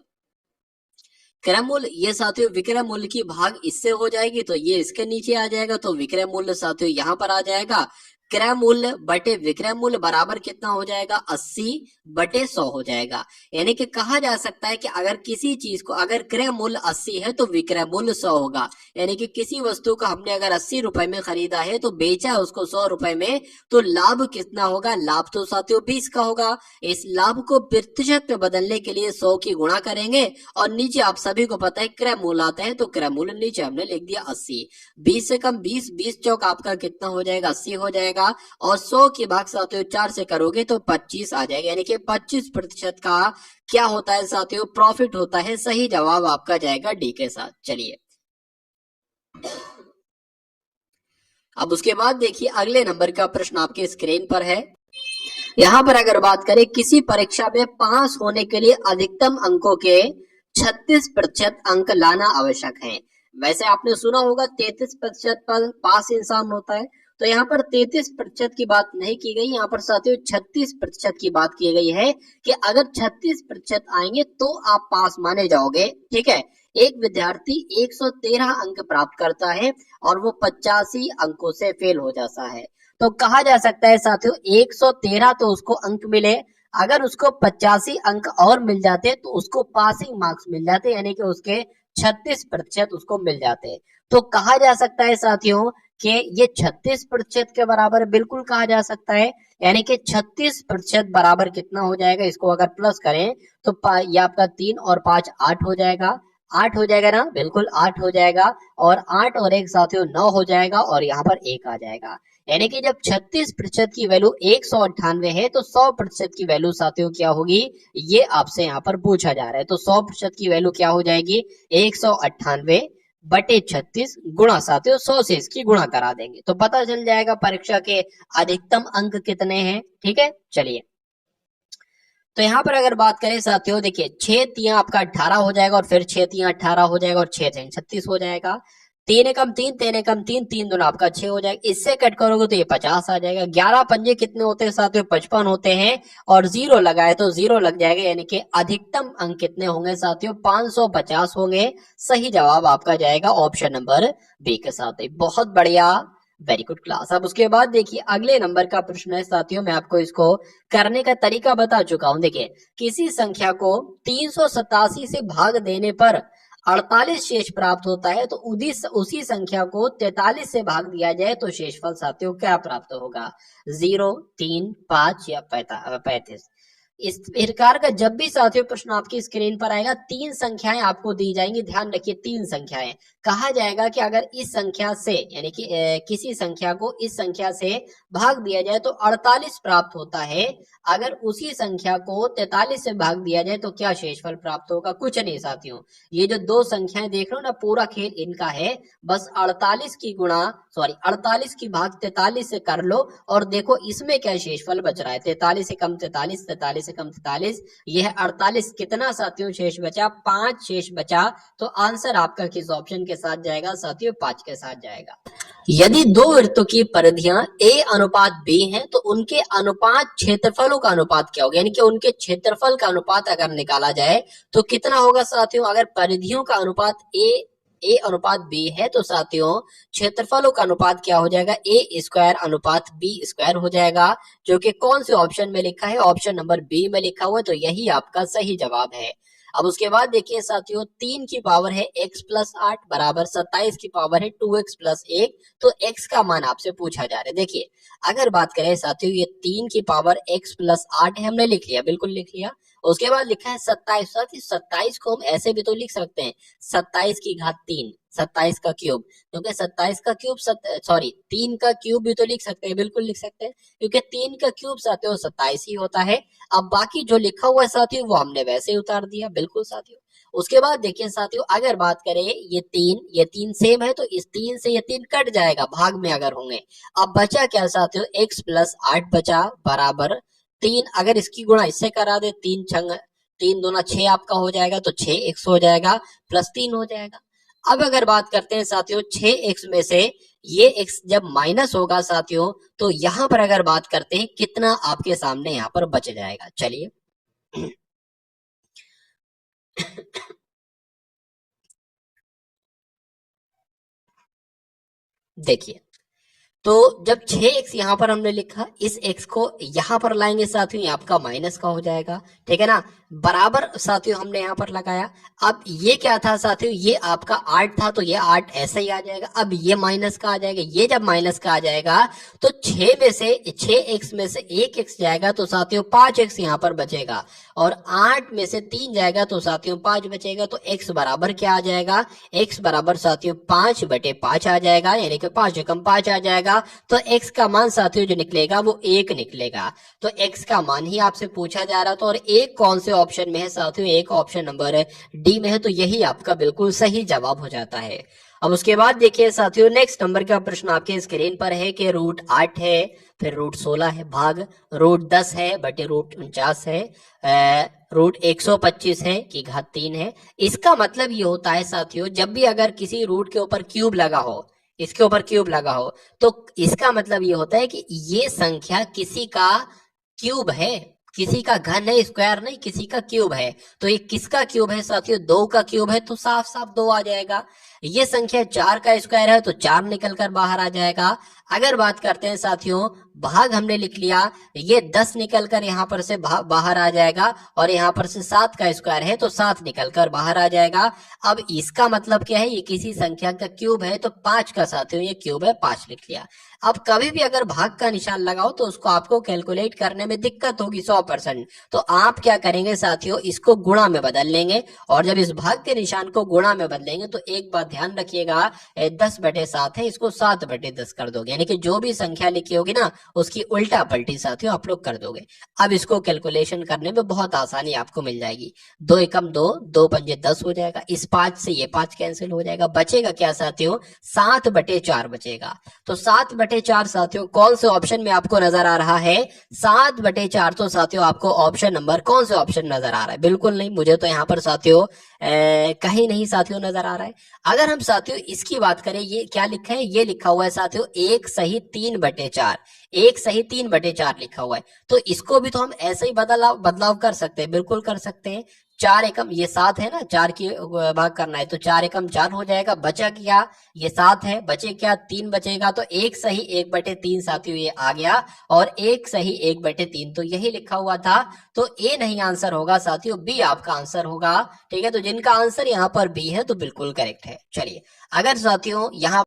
ये साथियों विक्रय मूल्य की भाग इससे हो जाएगी, तो ये इसके नीचे आ जाएगा। तो विक्रय मूल्य साथियों यहाँ पर आ जाएगा। क्रय मूल्य बटे विक्रय मूल्य बराबर कितना हो जाएगा? 80/100 हो जाएगा। यानी कि कहा जा सकता है कि अगर किसी चीज को, अगर क्रय मूल्य 80 है तो विक्रय मूल्य 100 होगा। यानी कि किसी वस्तु को हमने अगर 80 रुपए में खरीदा है तो बेचा है उसको 100 रुपए में, तो लाभ कितना होगा? लाभ तो साथियों 20 का होगा। इस लाभ को प्रतिशत में बदलने के लिए 100 की गुणा करेंगे और नीचे आप सभी को पता है क्रय मूल्य आता है, तो क्रय मूल्य नीचे हमने लिख दिया 80। 20 से कम 20, 20 चौक आपका कितना हो जाएगा? 80 हो जाएगा। और 100 की भाग साथियों 4 से करोगे तो 25 आ जाएगा। यानी कि 25% का क्या होता है साथियों? प्रॉफिट होता है। सही जवाब आपका जाएगा डी के साथ। चलिए, अब उसके बाद देखिए अगले नंबर का प्रश्न आपके स्क्रीन पर है। यहाँ पर अगर बात करें, किसी परीक्षा में पास होने के लिए अधिकतम अंकों के 36% अंक लाना आवश्यक है। वैसे आपने सुना होगा 33% पर पास इंसान होता है। तो यहाँ पर 33% की बात नहीं की गई, यहाँ पर साथियों 36% की बात की गई है कि अगर 36% आएंगे तो आप पास माने जाओगे। ठीक है। एक विद्यार्थी 113 अंक प्राप्त करता है और वो 85 अंकों से फेल हो जाता है। तो कहा जा सकता है साथियों 113 तो उसको अंक मिले, अगर उसको 85 अंक और मिल जाते तो उसको पासिंग मार्क्स मिल जाते, यानी कि उसके 36% उसको मिल जाते। तो कहा जा सकता है साथियों कि ये 36% के बराबर बिल्कुल कहा जा सकता है। यानी कि 36% बराबर कितना हो जाएगा? इसको अगर प्लस करें तो ये आपका 3 और 5 8 हो जाएगा। 8 हो जाएगा ना? बिल्कुल 8 हो जाएगा। और 8 और 1 साथियों 9 हो जाएगा और यहाँ पर 1 आ जाएगा। यानी कि जब 36% की वैल्यू 198 है तो 100% की वैल्यू साथियों क्या होगी? ये आपसे यहाँ पर पूछा जा रहा है। तो 100% की वैल्यू क्या हो जाएगी? 198/36 गुणा साथियों 100 से इसकी गुणा करा देंगे तो पता चल जाएगा परीक्षा के अधिकतम अंक कितने हैं। ठीक है। चलिए, तो यहाँ पर अगर बात करें साथियों, देखिए 6 तिया आपका 18 हो जाएगा और फिर 6 तिया 18 हो जाएगा और 6 तिया 36 हो जाएगा। 3 एकम 3, 3 एकम 3, 3 दूना आपका 6 हो जाएगा। इससे कट करोगे तो ये 50 आ जाएगा। 11 पंजे कितने होते हैं साथियों? 55 होते हैं और 0 लगाए तो 0 लग जाएगा। यानी कि अधिकतम अंक कितने होंगे साथियों? 550 होंगे। सही जवाब आपका जाएगा ऑप्शन नंबर बी के साथ। बहुत बढ़िया, वेरी गुड क्लास। अब उसके बाद देखिए अगले नंबर का प्रश्न है साथियों, मैं आपको इसको करने का तरीका बता चुका हूं। देखिए, किसी संख्या को 387 से भाग देने पर 48 शेष प्राप्त होता है, तो उसी संख्या को 43 से भाग दिया जाए तो शेषफल साथियों क्या प्राप्त होगा? 0, 3, 5 या 35। इस प्रकार का जब भी साथियों प्रश्न आपकी स्क्रीन पर आएगा, 3 संख्याएं आपको दी जाएंगी। ध्यान रखिए 3 संख्याएं। कहा जाएगा कि अगर इस संख्या से, यानी कि किसी संख्या को इस संख्या से भाग दिया जाए तो 48 प्राप्त होता है। अगर उसी संख्या को 43 से भाग दिया जाए तो क्या शेषफल प्राप्त होगा? कुछ नहीं साथियों, ये जो 2 संख्याएं देख रहे हो ना, पूरा खेल इनका है। बस 48 की भाग 43 से कर लो और देखो इसमें क्या शेषफल बच रहा है। 43 से कम 43, 43 से कम 43, यह 48। कितना साथियों शेष बचा? 5 शेष बचा। तो आंसर आपका किस ऑप्शन के साथ जाएगा साथियों? 5 के साथ जाएगा। यदि 2 वृत्तों की परिधियां a अनुपात b हैं तो उनके अनुपात क्षेत्रफलों का अनुपात क्या होगा? यानी कि उनके क्षेत्रफल का अनुपात अगर निकाला जाए तो कितना होगा साथियों? अगर परिधियों का अनुपात a अनुपात b है तो साथियों क्षेत्रफलों का अनुपात क्या हो जाएगा? a² अनुपात b² हो जाएगा, जो कि कौन से ऑप्शन में लिखा है? ऑप्शन नंबर बी में लिखा हुआ है। तो यही आपका सही जवाब है। अब उसके बाद देखिए साथियों 3 की पावर है x प्लस 8 बराबर 27 की पावर है 2x प्लस 1। तो x का मान आपसे पूछा जा रहा है। देखिए अगर बात करें साथियों ये 3 की पावर x प्लस 8 है, हमने लिख लिया, बिल्कुल लिख लिया। उसके बाद लिखा है 27। साथियों 27 को हम ऐसे भी तो लिख सकते हैं 27 की घात 3, 27 का क्यूब, क्योंकि 27 का क्यूब 3 का क्यूब भी तो लिख सकते हैं, बिल्कुल लिख सकते हैं, क्योंकि 3 का क्यूब साथियों 27 ही होता है। अब बाकी जो लिखा हुआ है साथियों वो हमने वैसे ही उतार दिया, बिल्कुल साथियों। उसके बाद देखिए साथियों अगर बात करें ये तीन सेम है तो इस 3 से ये 3 कट जाएगा भाग में अगर होंगे। अब बचा क्या साथियों x प्लस 8 बचा बराबर 3। अगर इसकी गुणा इससे करा दे 3 दूना 6 आपका हो जाएगा, तो 6x हो जाएगा प्लस 3 हो जाएगा। अब अगर बात करते हैं साथियों 6x में से ये x जब माइनस होगा साथियों, तो यहां पर अगर बात करते हैं कितना आपके सामने यहां पर बच जाएगा, चलिए देखिए तो जब 6x यहां पर हमने लिखा, इस x को यहां पर लाएंगे साथियों, ये आपका माइनस का हो जाएगा, ठीक है ना, बराबर साथियों हमने यहां पर लगाया। अब ये क्या था साथियों, ये आपका 8 था तो ये 8 ऐसे ही आ जाएगा। अब ये माइनस का आ जाएगा, ये जब माइनस का आ जाएगा तो 6x में से 1x जाएगा तो साथियों 5x यहां पर बचेगा, और 8 में से 3 जाएगा तो साथियों 5 बचेगा। तो x बराबर क्या आ जाएगा, x बराबर साथियों 5/5 आ जाएगा, यानी कि 5 एकम 5 आ जाएगा। तो x का मान साथियों जो निकलेगा वो 1 निकलेगा। तो x का मान ही आपसे पूछा जा रहा था, और एक कौन से ऑप्शन में है साथियों, एक ऑप्शन नंबर डी में है, तो यही आपका बिल्कुल सही जवाब हो जाता है। अब उसके बाद देखिए साथियों नेक्स्ट नंबर का प्रश्न आपके स्क्रीन पर है कि रूट 8 है, फिर रूट 16 है भाग रूट 10 है बटे रूट 49 है, रूट 125 है की घात 3 है। इसका मतलब ये होता है साथियों जब भी अगर किसी रूट के ऊपर क्यूब लगा हो, इसके ऊपर क्यूब लगा हो, तो इसका मतलब ये होता है कि ये संख्या किसी का क्यूब है, किसी का घन है, स्क्वायर नहीं, किसी का क्यूब है। तो ये किसका क्यूब है साथियों, 2 का क्यूब है, तो साफ साफ 2 आ जाएगा। ये संख्या 4 का स्क्वायर है तो 4 निकल कर बाहर आ जाएगा। अगर बात करते हैं साथियों भाग हमने लिख लिया, ये 10 निकल कर यहाँ पर से बाहर आ जाएगा, और यहाँ पर से 7 का स्क्वायर है तो 7 निकल कर बाहर आ जाएगा। अब इसका मतलब क्या है, ये किसी संख्या का क्यूब है, तो 5 का साथियों ये क्यूब है, 5 लिख लिया। अब कभी भी अगर भाग का निशान लगाओ तो उसको आपको कैलकुलेट करने में दिक्कत होगी 100%। तो आप क्या करेंगे साथियों, इसको गुणा में बदल लेंगे, और जब इस भाग के निशान को गुणा में बदलेंगे तो एक बात ध्यान रखिएगा, 10/7 है, इसको 7/10 कर दोगे, यानी कि जो भी संख्या लिखी होगी ना उसकी उल्टा पलटी साथियों आप लोग कर दोगे। अब इसको कैलकुलेशन करने में बहुत आसानी आपको मिल जाएगी। 2 एकम 2, 2 पंजे 10 हो जाएगा, इस 5 से ये 5 कैंसिल हो जाएगा, बचेगा क्या साथियों, 7/4 बचेगा। तो 7/4 साथियों कौन से ऑप्शन में आपको नजर आ रहा है, 7/4 तो साथियों आपको ऑप्शन नंबर कौन से ऑप्शन नजर आ रहा है, बिल्कुल नहीं, मुझे तो यहाँ पर साथियों कहीं नहीं साथियों नजर आ रहा है। अगर हम साथियों इसकी बात करें, ये क्या लिखा है, ये लिखा हुआ है साथियों 1 सही 3/4, 1 सही 3/4 लिखा हुआ है। तो इसको भी तो हम ऐसे ही बदलाव कर सकते हैं, बिल्कुल कर सकते हैं। 4 एकम ये 7 है ना, 4 की भाग करना है तो 4 एकम 4 हो जाएगा, बचा क्या, ये 7 है, बचे क्या 3 बचेगा, तो 1 सही 1/3 साथियों ये आ गया, और 1 सही 1/3 तो यही लिखा हुआ था। तो ए नहीं आंसर होगा साथियों, बी आपका आंसर होगा, ठीक है। तो जिनका आंसर यहाँ पर बी है तो बिल्कुल करेक्ट है। चलिए अगर साथियों यहाँ